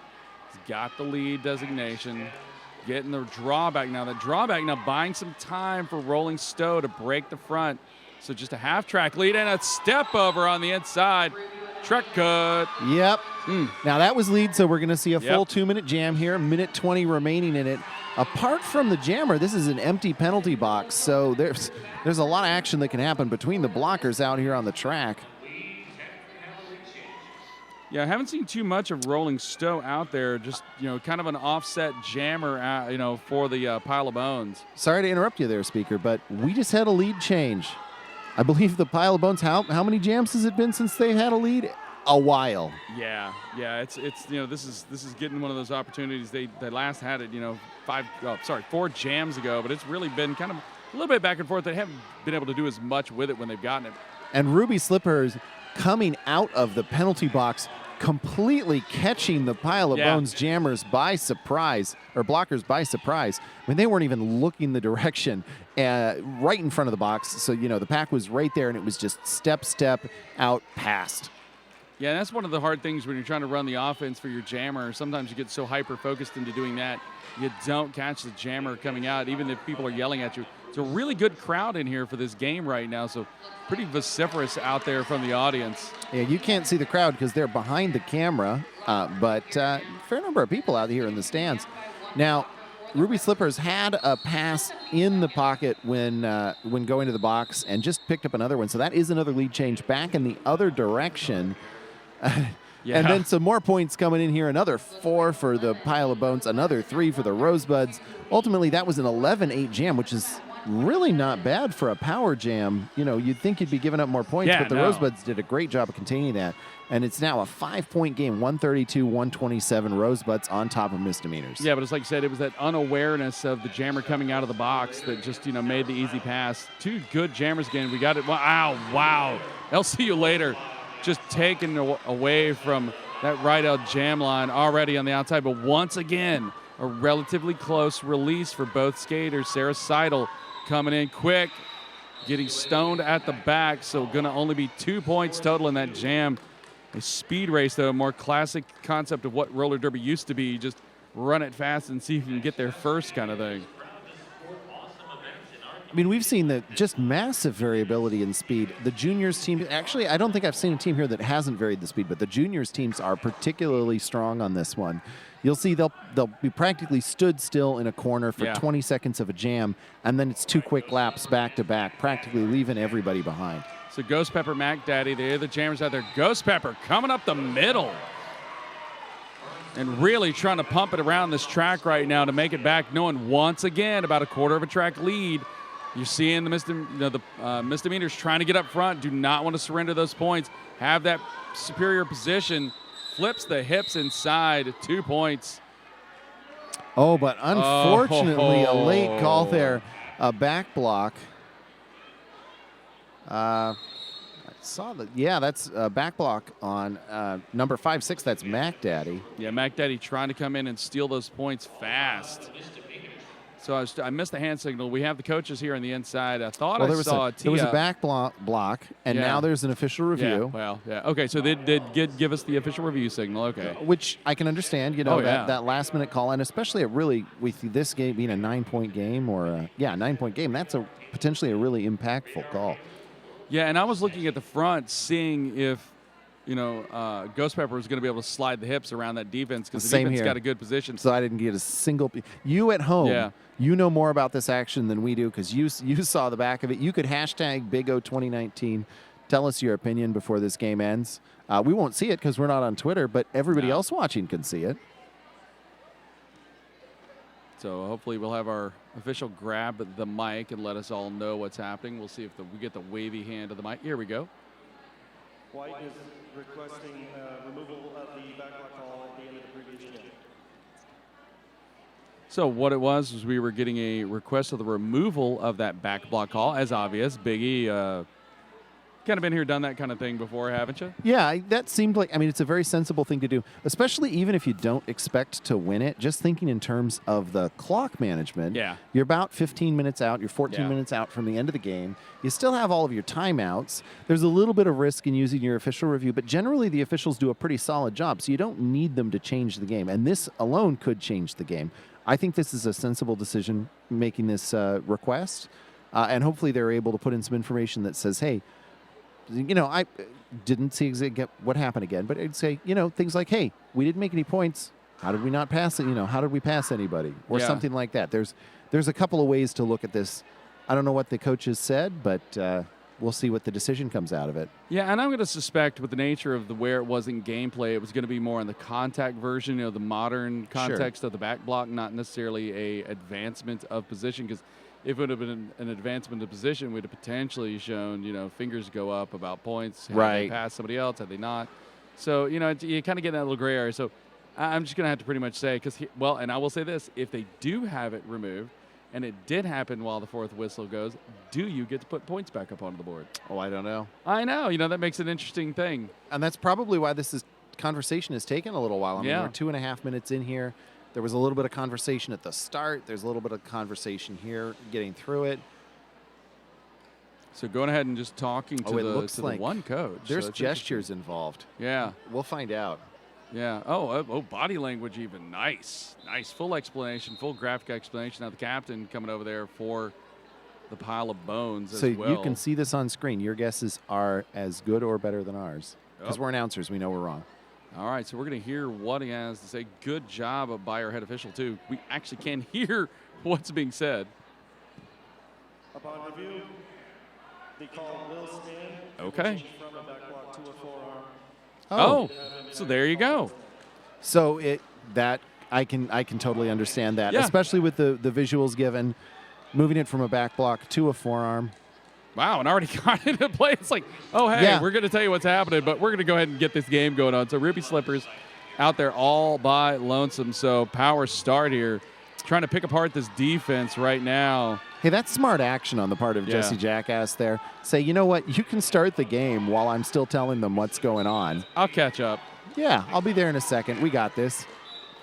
has got the lead designation, getting the drawback now. The drawback now buying some time for Rolling Stowe to break the front. So just a half-track lead and a step over on the inside. Truck cut. Yep. Now that was lead, so we're going to see a full 2-minute jam here, minute 20 remaining in it. Apart from the jammer, this is an empty penalty box, so there's a lot of action that can happen between the blockers out here on the track. Yeah, I haven't seen too much of Rolling Stowe out there. Just, kind of an offset jammer, for the pile of bones. Sorry to interrupt you there, speaker, but we just had a lead change. I believe the pile of bones, how many jams has it been since they had a lead? A while. Yeah, it's this is getting one of those opportunities. They last had it, 4 jams ago, but it's really been kind of a little bit back and forth. They haven't been able to do as much with it when they've gotten it. And Ruby Slippers coming out of the penalty box, completely catching the pile of bones jammers by surprise, or blockers by surprise. I mean, they weren't even looking the direction right in front of the box. So, the pack was right there, and it was just step out past. Yeah, and that's one of the hard things when you're trying to run the offense for your jammer. Sometimes you get so hyper-focused into doing that, you don't catch the jammer coming out, even if people are yelling at you. It's a really good crowd in here for this game right now, so pretty vociferous out there from the audience. Yeah, you can't see the crowd because they're behind the camera, but fair number of people out here in the stands. Now, Ruby Slippers had a pass in the pocket when going to the box and just picked up another one, so that is another lead change back in the other direction. And then some more points coming in here, another 4 for the pile of bones, another 3 for the Rosebuds. Ultimately, that was an 11-8 jam, which is really not bad for a power jam. You'd think you'd be giving up more points, but the Rosebuds did a great job of containing that. And it's now a 5-point game, 132-127, Rosebuds on top of Misdemeanors. Yeah, but it's like you said, it was that unawareness of the jammer coming out of the box that just, made the easy pass. 2 good jammers again. We got it. Wow. I'll see you later. Just taken away from that right out jam line already on the outside. But once again, a relatively close release for both skaters. Sarah Seidel coming in quick, getting stoned at the back. So going to only be 2 points total in that jam. A speed race, though, a more classic concept of what roller derby used to be. Just run it fast and see if you can get there first kind of thing. I mean, we've seen just massive variability in speed. The juniors team, actually, I don't think I've seen a team here that hasn't varied the speed, but the juniors teams are particularly strong on this one. You'll see they'll be practically stood still in a corner for 20 seconds of a jam, and then it's 2 quick laps back to back, practically leaving everybody behind. So Ghost Pepper, Mac Daddy, they're the jammers out there. Ghost Pepper coming up the middle and really trying to pump it around this track right now to make it back, knowing once again about a quarter of a track lead. You're seeing the Misdemeanors trying to get up front, do not want to surrender those points, have that superior position, flips the hips inside, 2 points. Oh, but unfortunately, a late call there, a back block. I saw that. Yeah, that's a back block on number 5-6. That's Mac Daddy. Yeah, Mac Daddy trying to come in and steal those points fast. So I missed the hand signal. We have the coaches here on the inside. I thought I saw a tee. There was a back block, and now there's an official review. Okay, so they did give us the official review signal. Okay. Which I can understand, that last-minute call, and especially with this game being a 9-point game or a 9-point game, that's potentially a really impactful call. Yeah, and I was looking at the front, seeing if Ghost Pepper was going to be able to slide the hips around that defense because the Same defense here. got a good position. So I didn't get a single. You at home, Yeah. you know more about this action than we do because you saw the back of it. You could hashtag Big O 2019. Tell us your opinion before this game ends. We won't see it because we're not on Twitter, but everybody else watching can see it. So hopefully we'll have our official grab the mic and let us all know what's happening. We'll see if we get the wavy hand of the mic. Here we go. White is requesting removal of the backlot call at the end of the previous game. So what it was we were getting a request of the removal of that back block call, as obvious. Biggie, kind of been here, done that kind of thing before, haven't you? Yeah, that seemed like, it's a very sensible thing to do, especially even if you don't expect to win it. Just thinking in terms of the clock management. Yeah. You're about 15 minutes out. You're 14 Yeah. minutes out from the end of the game. You still have all of your timeouts. There's a little bit of risk in using your official review, but generally the officials do a pretty solid job, so you don't need them to change the game. And this alone could change the game. I think this is a sensible decision making this request, and hopefully they're able to put in some information that says, hey, I didn't see exactly what happened again, but it'd say, things like, hey, we didn't make any points. How did we not pass it? How did we pass anybody? Or something like that. There's a couple of ways to look at this. I don't know what the coaches said, but we'll see what the decision comes out of it. Yeah, and I'm going to suspect with the nature of where it was in gameplay, it was going to be more in the contact version, the modern context of the back block, not necessarily a advancement of position, because if it would have been an advancement of position, we'd have potentially shown, fingers go up about points. Had they passed somebody else? Had they not? So, you kind of get in that little gray area. So I'm just going to have to pretty much say, and I will say this, if they do have it removed, and it did happen while the fourth whistle goes, do you get to put points back up onto the board? Oh, I don't know. I know. That makes an interesting thing. And that's probably why conversation has taken a little while. We're 2.5 minutes in here. There was a little bit of conversation at the start. There's a little bit of conversation here getting through it. So going ahead and just talking to the one coach. There's gestures involved. Yeah. We'll find out. Yeah. Oh, body language even. Nice. Full explanation, full graphic explanation. Now the captain coming over there for the pile of bones as well. So you can see this on screen. Your guesses are as good or better than ours. Because we're announcers. We know we're wrong. All right, so we're going to hear what he has to say. Good job by our head official, too. We actually can hear what's being said. Upon review, the call will stand. Okay. From a back block to a forearm. Oh, so there you go. So I can totally understand that, especially with the visuals given, moving it from a back block to a forearm. Wow, and already got into play. It's like, oh, hey, we're going to tell you what's happening, but we're going to go ahead and get this game going on. So Ruby Slippers out there all by lonesome. So power start here, trying to pick apart this defense right now. Hey, that's smart action on the part of Jesse Jackass there. Say, you know what? You can start the game while I'm still telling them what's going on. I'll catch up. Yeah, I'll be there in a second. We got this.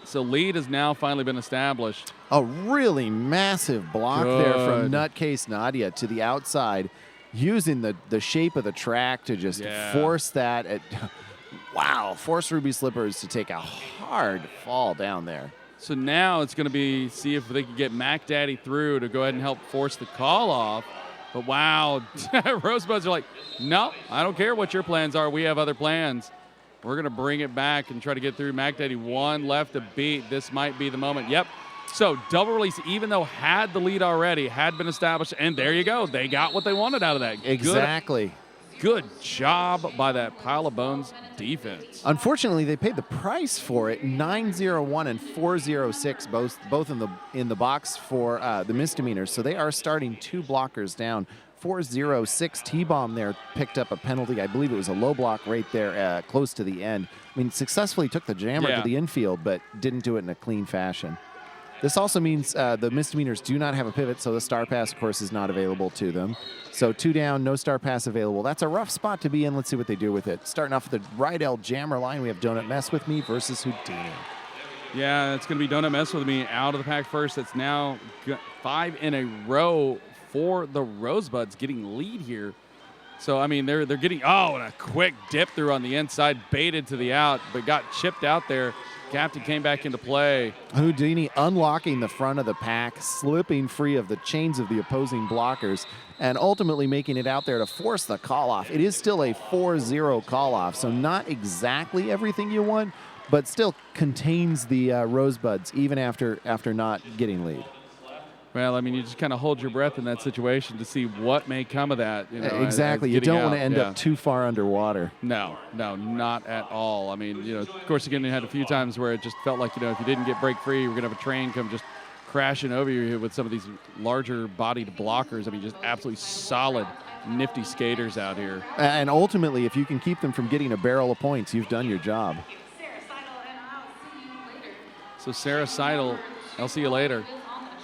So lead has now finally been established. A really massive block there from Nutcase Nadia to the outside, using the shape of the track to just force that. Force Ruby Slippers to take a hard fall down there. So now it's going to be see if they can get Mac Daddy through to go ahead and help force the call off. But wow, Rosebuds are like, no, I don't care what your plans are. We have other plans. We're going to bring it back and try to get through. Mac Daddy, one left to beat. This might be the moment. Yep. So double release, even though had the lead already, had been established, and there you go. They got what they wanted out of that. Exactly. Good job by that pile of bones defense. Unfortunately, they paid the price for it. 9-0-1 and 4-0-6, both in the box for the misdemeanors. So they are starting two blockers down. 4-0-6 T-Bomb there picked up a penalty. I believe it was a low block right there close to the end. Successfully took the jammer to the infield, but didn't do it in a clean fashion. This also means the misdemeanors do not have a pivot, so the star pass, of course, is not available to them. So 2 down, no star pass available. That's a rough spot to be in. Let's see what they do with it. Starting off with the right L jammer line, we have Donut Mess With Me versus Houdini. Yeah, it's going to be Donut Mess With Me out of the pack first. It's now 5 in a row for the Rosebuds getting lead here. So, I mean, they're getting, and a quick dip through on the inside, baited to the out, but got chipped out there. Captain came back into play. Houdini unlocking the front of the pack, slipping free of the chains of the opposing blockers, and ultimately making it out there to force the call-off. It is still a 4-0 call-off, so not exactly everything you want, but still contains the Rosebuds even after not getting lead. Well, I mean, you just kind of hold your breath in that situation to see what may come of that. You know, exactly. You don't want to end up too far underwater. No, not at all. I mean, of course, again, you had a few times where it just felt like, if you didn't get break free, you were going to have a train come just crashing over you with some of these larger bodied blockers. I mean, just absolutely solid, nifty skaters out here. And ultimately, if you can keep them from getting a barrel of points, you've done your job. So Sarah Seidel, I'll see you later.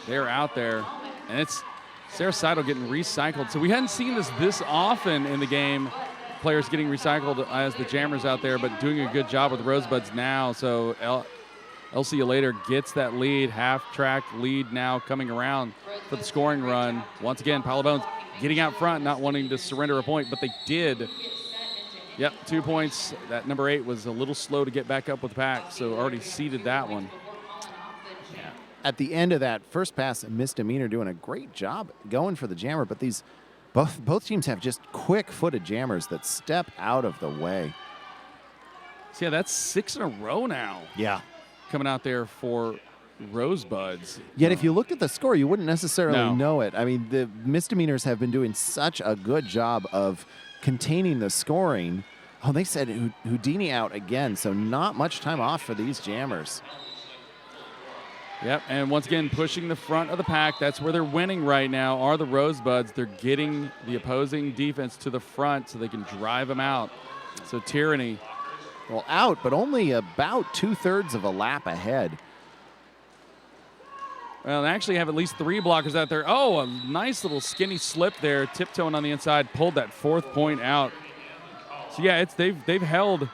They're out there, and it's Sarah Seidel getting recycled. So we hadn't seen this often in the game, players getting recycled as the jammers out there, but doing a good job with Rosebuds now. So LC later gets that lead, half-track lead now coming around for the scoring run. Once again, Pile of Bones getting out front, not wanting to surrender a point, but they did. Yep, 2 points. That number 8 was a little slow to get back up with the pack, so already seeded that one. At the end of that first pass, Miss Demeanor doing a great job going for the jammer, but these both teams have just quick-footed jammers that step out of the way. So yeah, that's 6 in a row now. Yeah. Coming out there for Rosebuds. Yet if you looked at the score, you wouldn't necessarily No. know it. I mean, the Misdemeanors have been doing such a good job of containing the scoring. Oh, they said Houdini out again, so not much time off for these jammers. Yep, and once again, pushing the front of the pack. That's where they're winning right now, are the Rosebuds. They're getting the opposing defense to the front so they can drive them out. So Tyranny. Well, out, but only about 2/3 of a lap ahead. Well, they actually have at least 3 blockers out there. Oh, a nice little skinny slip there, tiptoeing on the inside, pulled that 4th point out. So yeah, they've held.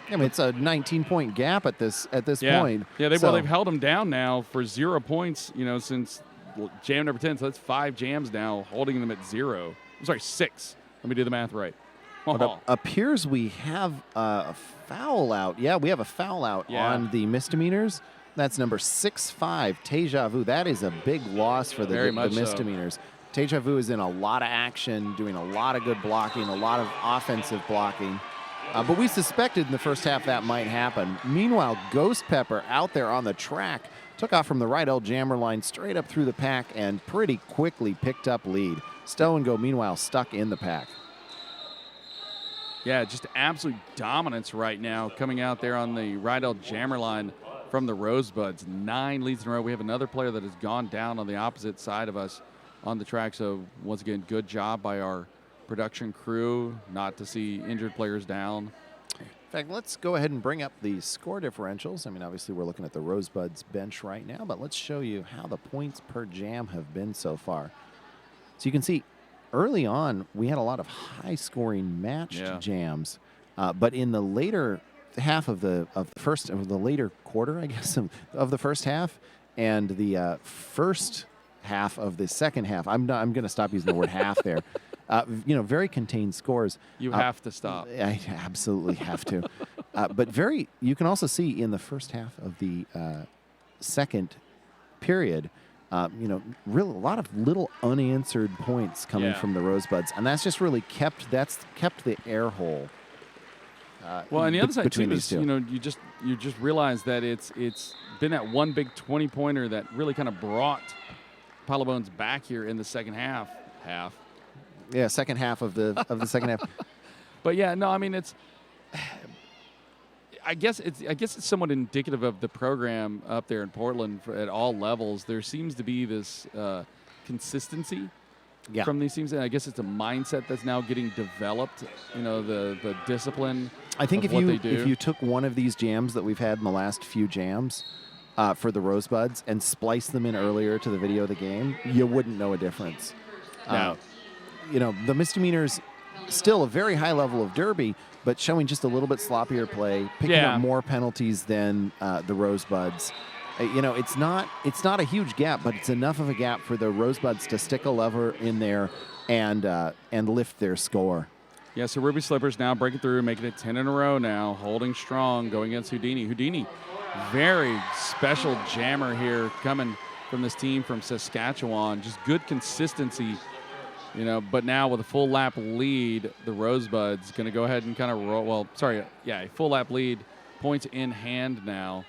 I mean, it's a 19-point gap at this point. Yeah, they've held them down now for 0 points, since jam number 10. So that's 5 jams now, holding them at 0. I'm sorry, 6. Let me do the math right. It appears we have a foul out. Yeah, we have a foul out on the Misdemeanors. That's number 6-5, Teja Vu. That is a big loss for the Misdemeanors. Teja Vu is in a lot of action, doing a lot of good blocking, a lot of offensive blocking. But we suspected in the first half that might happen. Meanwhile, Ghost Pepper out there on the track took off from the right L jammer line straight up through the pack and pretty quickly picked up lead. Stow and Go, meanwhile, stuck in the pack. Yeah, just absolute dominance right now coming out there on the right L jammer line from the Rosebuds. 9 leads in a row. We have another player that has gone down on the opposite side of us on the track. So once again, good job by our production crew not to see injured players down. In fact, let's go ahead and bring up the score differentials. I mean, obviously we're looking at the Rosebuds bench right now, but let's show you how the points per jam have been so far. So you can see early on we had a lot of high-scoring matched jams, but in the later half of the later quarter, I guess, of the first half, and the first half of the second half. I'm going to stop using the word half there. Very contained scores. You have to stop. I absolutely have to. But you can also see in the first half of the second period, a lot of little unanswered points coming from the Rosebuds, and that's just really kept the air hole. Well, and the other side too is, two. you just realize that it's been that one big 20-pointer that really kind of brought Pile of Bones back here in the second half. Yeah, second half of the second half. But yeah, no, I mean I guess it's somewhat indicative of the program up there in Portland at all levels. There seems to be this consistency from these teams, and I guess it's a mindset that's now getting developed. The discipline. I think if you took one of these jams that we've had in the last few jams for the Rosebuds and spliced them in earlier to the video of the game, you wouldn't know a difference. No. The Misdemeanors still a very high level of derby, but showing just a little bit sloppier play, picking up more penalties than the Rosebuds. It's not a huge gap, but it's enough of a gap for the Rosebuds to stick a lever in there and lift their score. Yeah, so Ruby Slippers now breaking through, making it 10 in a row now, holding strong, going against Houdini. Houdini, very special jammer here coming from this team from Saskatchewan. Just good consistency, but now with a full lap lead, the Rosebuds going to go ahead and kind of roll. Well, sorry, yeah, a full lap lead, points in hand now.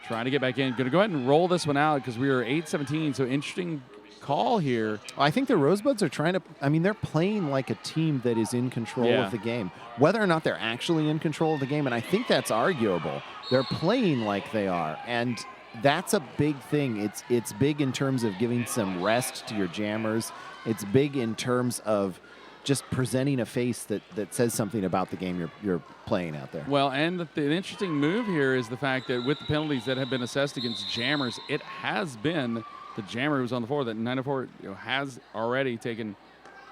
Trying to get back in. Going to go ahead and roll this one out because we are 8:17, so interesting call here. I think the Rosebuds are trying to, they're playing like a team that is in control of the game. Whether or not they're actually in control of the game, and I think that's arguable, they're playing like they are. And that's a big thing. It's big in terms of giving some rest to your jammers. It's big in terms of just presenting a face that says something about the game you're playing out there. Well, and the interesting move here is the fact that with the penalties that have been assessed against jammers, it has been the jammer who's on the floor. That 904 has already taken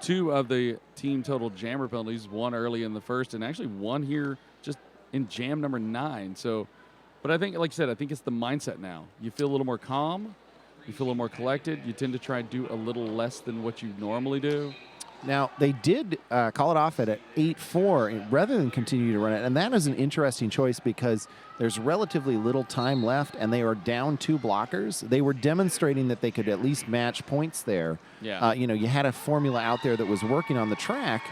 2 of the team total jammer penalties, 1 early in the first, and actually 1 here just in jam number 9. So, but I think, like you said, I think it's the mindset now. You feel a little more calm. You feel a little more collected. You tend to try to do a little less than what you normally do. Now, they did call it off at an 8-4 rather than continue to run it. And that is an interesting choice because there's relatively little time left, and they are down 2 blockers. They were demonstrating that they could at least match points there. Yeah. You had a formula out there that was working on the track,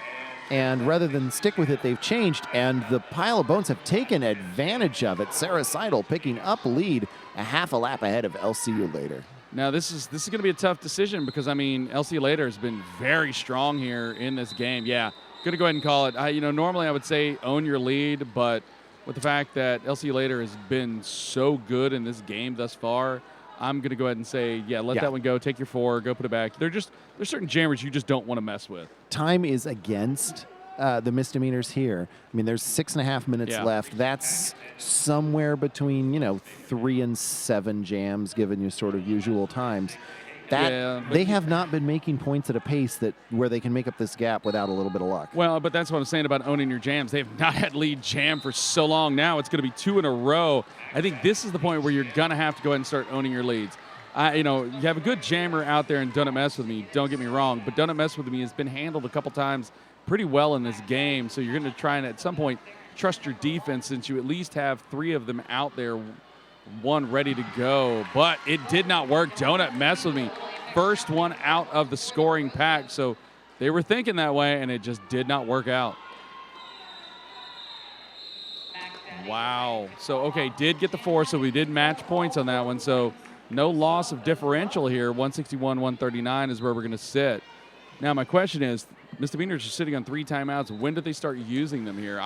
and rather than stick with it, they've changed, and the Pile of Bones have taken advantage of it. Sarah Seidel picking up lead a half a lap ahead of LCU later. Now, this is going to be a tough decision because, LC Later has been very strong here in this game. Yeah, going to go ahead and call it. Normally I would say own your lead, but with the fact that LC Later has been so good in this game thus far, I'm going to go ahead and say, let that one go. Take your 4, go put it back. There's certain jammers you just don't want to mess with. Time is against the Misdemeanors here. There's 6.5 minutes left. That's somewhere between 3 and 7 jams, given you sort of usual times. They have not been making points at a pace where they can make up this gap without a little bit of luck. Well, but that's what I'm saying about owning your jams. They have not had lead jam for so long now. It's going to be 2 in a row. I think this is the point where you're going to have to go ahead and start owning your leads. You have a good jammer out there in Don't It Mess With Me. Don't get me wrong, but Don't It Mess With Me has been handled a couple times pretty well in this game. So you're going to try and at some point trust your defense since you at least have 3 of them out there, 1 ready to go. But it did not work. Don't It Mess With Me. First one out of the scoring pack. So they were thinking that way, and it just did not work out. Wow. So, okay, did get the 4, so we did match points on that one. So no loss of differential here. 161-139 is where we're going to sit. Now, my question is, Misdemeanors are sitting on 3 timeouts. When did they start using them here?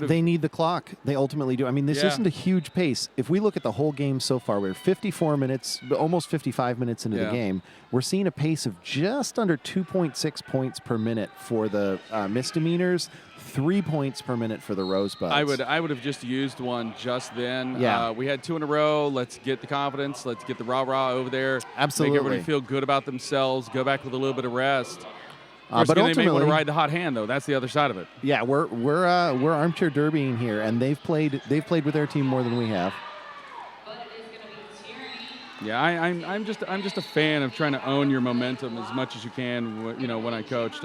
They need the clock. They ultimately do. This isn't a huge pace. If we look at the whole game so far, we're 54 minutes, almost 55 minutes into the game. We're seeing a pace of just under 2.6 points per minute for the Misdemeanors, 3 points per minute for the Rosebuds. I would have just used one just then. Yeah. We had 2 in a row. Let's get the confidence. Let's get the rah-rah over there. Absolutely. Make everybody feel good about themselves. Go back with a little bit of rest. But ultimately, they may want to ride the hot hand, though. That's the other side of it. Yeah, we're armchair derbying here, and they've played with their team more than we have. Yeah, I'm just a fan of trying to own your momentum as much as you can. When I coached,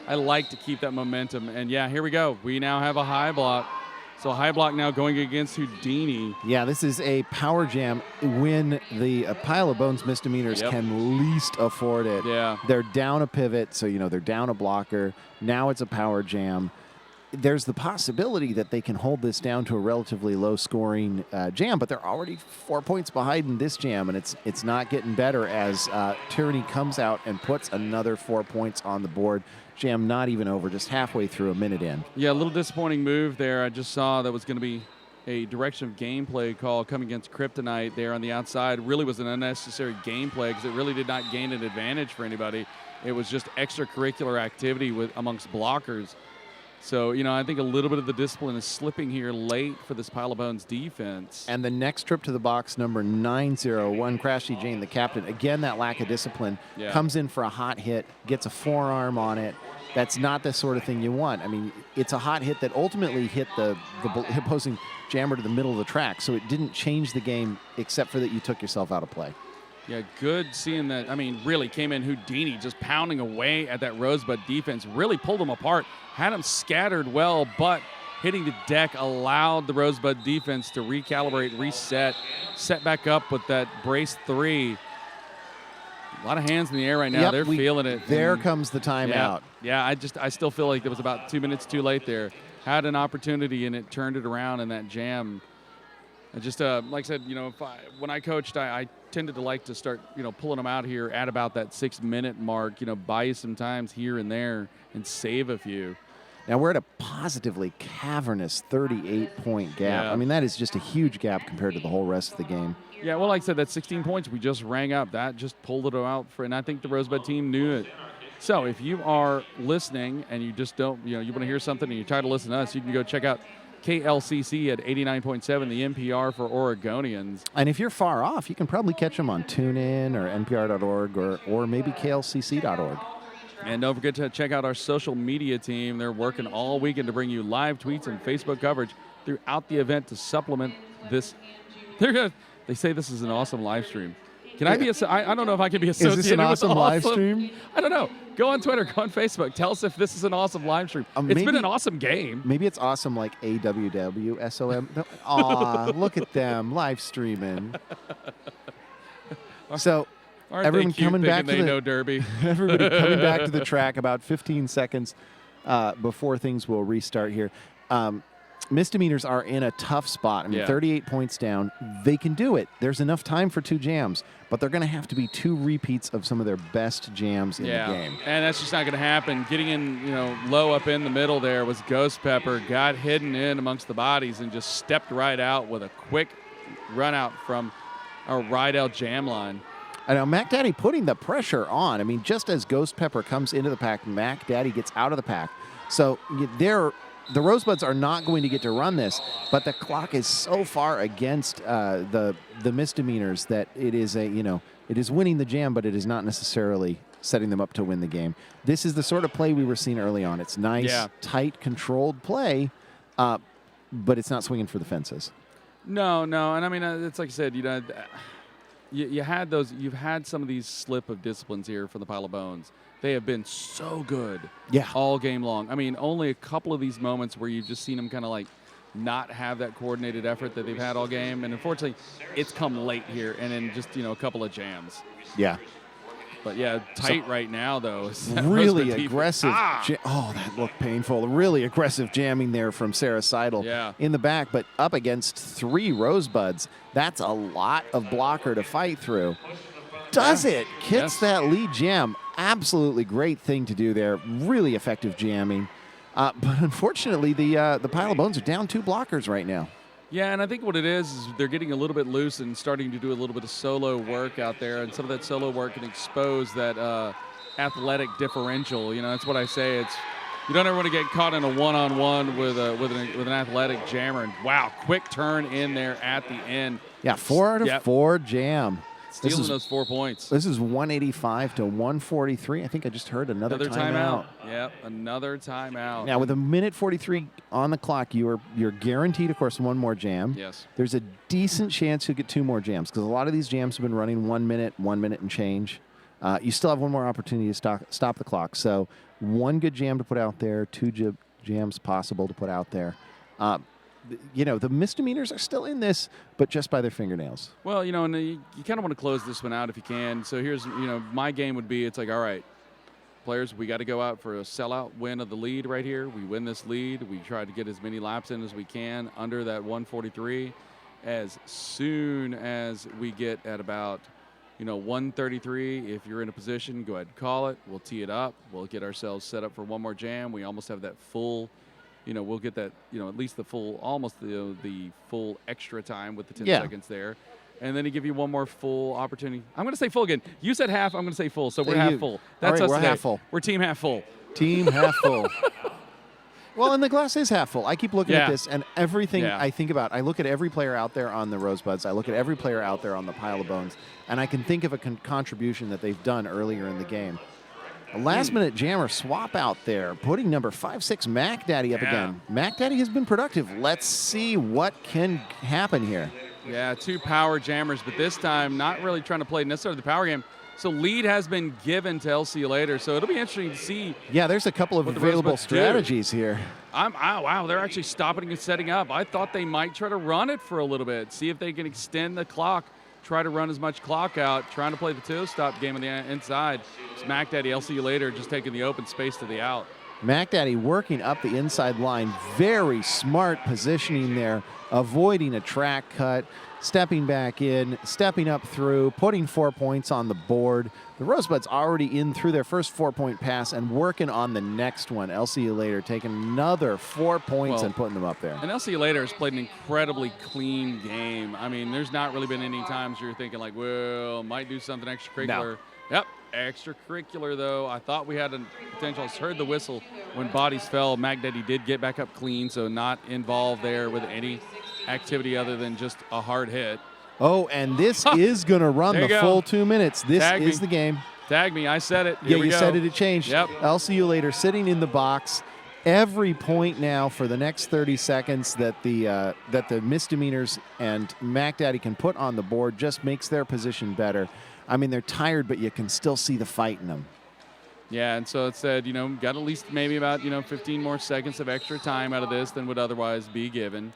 I like to keep that momentum. And yeah, here we go. We now have a high block. So high block now going against Houdini. Yeah, this is a power jam when the Pile of Bones Misdemeanors can least afford it. Yeah. They're down a pivot, so they're down a blocker. Now it's a power jam. There's the possibility that they can hold this down to a relatively low-scoring jam, but they're already 4 points behind in this jam, and it's not getting better as Tyranny comes out and puts another 4 points on the board. Jam not even over, just halfway through, a minute in. Yeah, a little disappointing move there. I just saw that was going to be a direction of gameplay call coming against Kryptonite there on the outside. Really was an unnecessary gameplay because it really did not gain an advantage for anybody. It was just extracurricular activity amongst blockers. So, I think a little bit of the discipline is slipping here late for this Pile of Bones defense. And the next trip to the box, number 901, Crashy Jane, the captain. Again, that lack of discipline. Comes in for a hot hit, gets a forearm on it. That's not the sort of thing you want. It's a hot hit that ultimately hit the opposing jammer to the middle of the track, so it didn't change the game except for that you took yourself out of play. Yeah, good seeing that. I mean, really came in Houdini, just pounding away at that Rosebud defense. Really pulled them apart, had them scattered well, but hitting the deck allowed the Rosebud defense to recalibrate, reset, set back up with that brace 3. A lot of hands in the air right now. Yep, They're feeling it. There And comes the timeout. Yeah, I still feel like it was about 2 minutes too late there. Had an opportunity, and it turned it around in that jam. I just, like I said, when I coached, I tended to like to start, pulling them out here at about that 6-minute mark, buy you some times here and there and save a few. Now we're at a positively cavernous 38-point gap. Yeah. I mean, that is just a huge gap compared to the whole rest of the game. Yeah, well, like I said, that 16 points we just rang up. That just pulled it out and I think the Rosebud team knew it. So if you are listening and you just don't, you want to hear something and you're tired of listening to us, you can go check out KLCC at 89.7, the NPR for Oregonians. And if you're far off, you can probably catch them on TuneIn or NPR.org or maybe KLCC.org. And don't forget to check out our social media team. They're working all weekend to bring you live tweets and Facebook coverage throughout the event to supplement this. They say this is an awesome live stream. Can I be? I don't know if I can be associated with Is this an awesome live stream? I don't know. Go on Twitter. Go on Facebook. Tell us if this is an awesome live stream. It's been an awesome game. Maybe it's awesome like AWWSOM. Aw, look at them live streaming. So everyone coming back to the Derby. Everybody coming back to the track about 15 seconds before things will restart here. Misdemeanors are in a tough spot. I mean, 38 points down. They can do it. There's enough time for 2 jams, but they're going to have to be 2 repeats of some of their best jams in the game. And that's just not going to happen. Getting in, low up in the middle there was Ghost Pepper, got hidden in amongst the bodies and just stepped right out with a quick run out from our Rydell jam line. I know Mac Daddy putting the pressure on. I mean, just as Ghost Pepper comes into the pack, Mac Daddy gets out of the pack. So the Rosebuds are not going to get to run this, but the clock is so far against the Misdemeanors that it is it is winning the jam, but it is not necessarily setting them up to win the game. This is the sort of play we were seeing early on. It's nice, tight, controlled play, but it's not swinging for the fences. No, and I mean it's like I said, you had those. You've had some of these slip of disciplines here for the Pile of Bones. They have been so good all game long. I mean, only a couple of these moments where you've just seen them kind of like not have that coordinated effort that they've had all game. And unfortunately, it's come late here and in just, a couple of jams. Yeah. But, tight right now, though. Really aggressive. Oh, that looked painful. Really aggressive jamming there from Sarah Seidel in the back, but up against 3 Rosebuds. That's a lot of blocker to fight through. Does it? Hits that lead jam. Absolutely great thing to do there. Really effective jamming. But unfortunately, the Pile of Bones are down 2 blockers right now. Yeah, and I think what it is they're getting a little bit loose and starting to do a little bit of solo work out there, and some of that solo work can expose that athletic differential. That's what I say. It's you don't ever want to get caught in a one-on-one with an athletic jammer. And wow, quick turn in there at the end. Yeah, 4 out of 4 jam. Stealing those 4 points. This is 185 to 143. I think I just heard another timeout. Yep, another timeout. Now, with 1:43 on the clock, you're guaranteed, of course, 1 more jam. Yes. There's a decent chance you'll get 2 more jams because a lot of these jams have been running 1 minute and change. You still have 1 more opportunity to stop the clock. So 1 good jam to put out there, 2 jams possible to put out there. The Misdemeanors are still in this, but just by their fingernails. Well, and you kind of want to close this one out if you can. So here's, my game would be, it's like, all right, players, we got to go out for a sellout win of the lead right here. We win this lead. We try to get as many laps in as we can under that 143. As soon as we get at about, 133, if you're in a position, go ahead and call it. We'll tee it up. We'll get ourselves set up for 1 more jam. We almost have that full we'll get that, at least the full, almost the full extra time with the 10 seconds there. And then he give you 1 more full opportunity. I'm going to say full again. You said half. I'm going to say full. So we're half full. That's us we're today. Half full. We're team half full. Team half full. Well, and the glass is half full. I keep looking at this, and everything I think about, I look at every player out there on the Rosebuds. I look at every player out there on the Pile of Bones, and I can think of a contribution that they've done earlier in the game. A last-minute jammer swap out there, putting number 5-6 Mac Daddy up again. Mac Daddy has been productive. Let's see what can happen here. Yeah, 2 power jammers, but this time not really trying to play necessarily the power game. So lead has been given to LC later. So it'll be interesting to see. Yeah, there's a couple of available strategies here. Wow, they're actually stopping and setting up. I thought they might try to run it for a little bit, see if they can extend the clock, try to run as much clock out, trying to play the two-stop game on the inside. Smack Daddy, LC later, just taking the open space to the out. Mac Daddy working up the inside line. Very smart positioning there, avoiding a track cut, stepping back in, stepping up through, putting 4 points on the board. The Rosebuds already in through their first 4-point pass and working on the next one. LCU later taking another 4 points and putting them up there. And LCU later has played an incredibly clean game. I mean, there's not really been any times you're thinking like, well, might do something extracurricular. No. Yep, extracurricular though. I thought we had a potential. I heard the whistle when bodies fell. Mac Daddy did get back up clean, so not involved there with any activity other than just a hard hit. Oh, and this is going to run the full 2 minutes. This is the game. Tag me. I said it. Here you said it. It changed. Yep. LCU later sitting in the box. Every point now for the next 30 seconds that the Misdemeanors and Mac Daddy can put on the board just makes their position better. I mean, they're tired, but you can still see the fight in them. Yeah, and so it said, got at least maybe about, 15 more seconds of extra time out of this than would otherwise be given.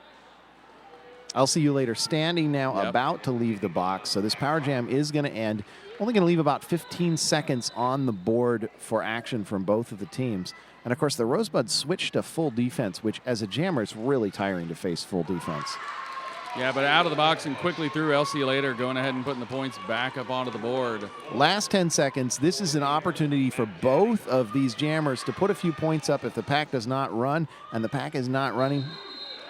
I'll see you later standing now, about to leave the box. So this power jam is going to end. Only going to leave about 15 seconds on the board for action from both of the teams. And, of course, the Rosebuds switched to full defense, which, as a jammer, is really tiring to face full defense. Yeah, but out of the box and quickly through LC later, going ahead and putting the points back up onto the board. Last 10 seconds. This is an opportunity for both of these jammers to put a few points up if the pack does not run, and the pack is not running.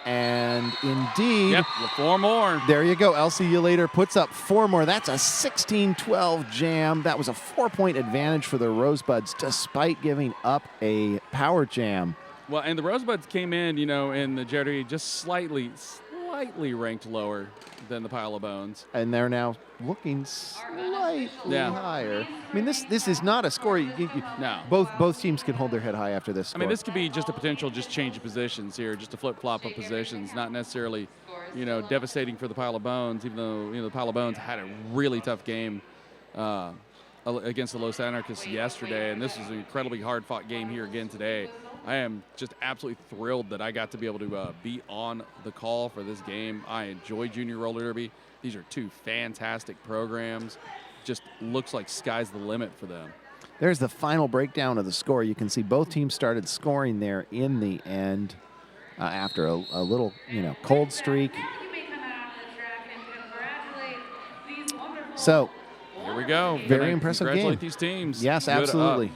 And indeed, 4 more. There you go. LCU later puts up 4 more. That's a 16-12 jam. That was a 4-point advantage for the Rosebuds, despite giving up a power jam. Well, and the Rosebuds came in, in the JRDA just slightly ranked lower than the Pile of Bones. And they're now looking slightly higher. I mean, this is not a score. No. Both teams can hold their head high after this score. I mean, this could be just a potential change of positions here, just a flip-flop of positions, not necessarily, devastating for the Pile of Bones, even though, the Pile of Bones had a really tough game against the Los Anarchists yesterday, and this was an incredibly hard-fought game here again today. I am just absolutely thrilled that I got to be able to be on the call for this game. I enjoy Junior Roller Derby. These are 2 fantastic programs. Just looks like sky's the limit for them. There's the final breakdown of the score. You can see both teams started scoring there in the end after a little, cold streak. So here we go. Very impressive game. Congratulate these teams. Yes, absolutely.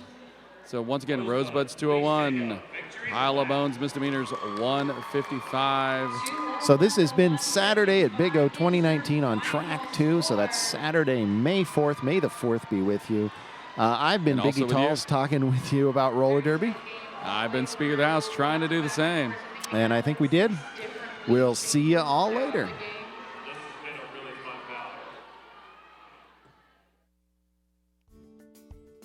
So once again, Rosebuds 201, Pile of Bones Misdemeanors 155. So this has been Saturday at Big O 2019 on Track 2. So that's Saturday, May 4th. May the 4th be with you. I've been Biggie Talls talking with you about roller derby. I've been Speaker of the House trying to do the same. And I think we did. We'll see you all later.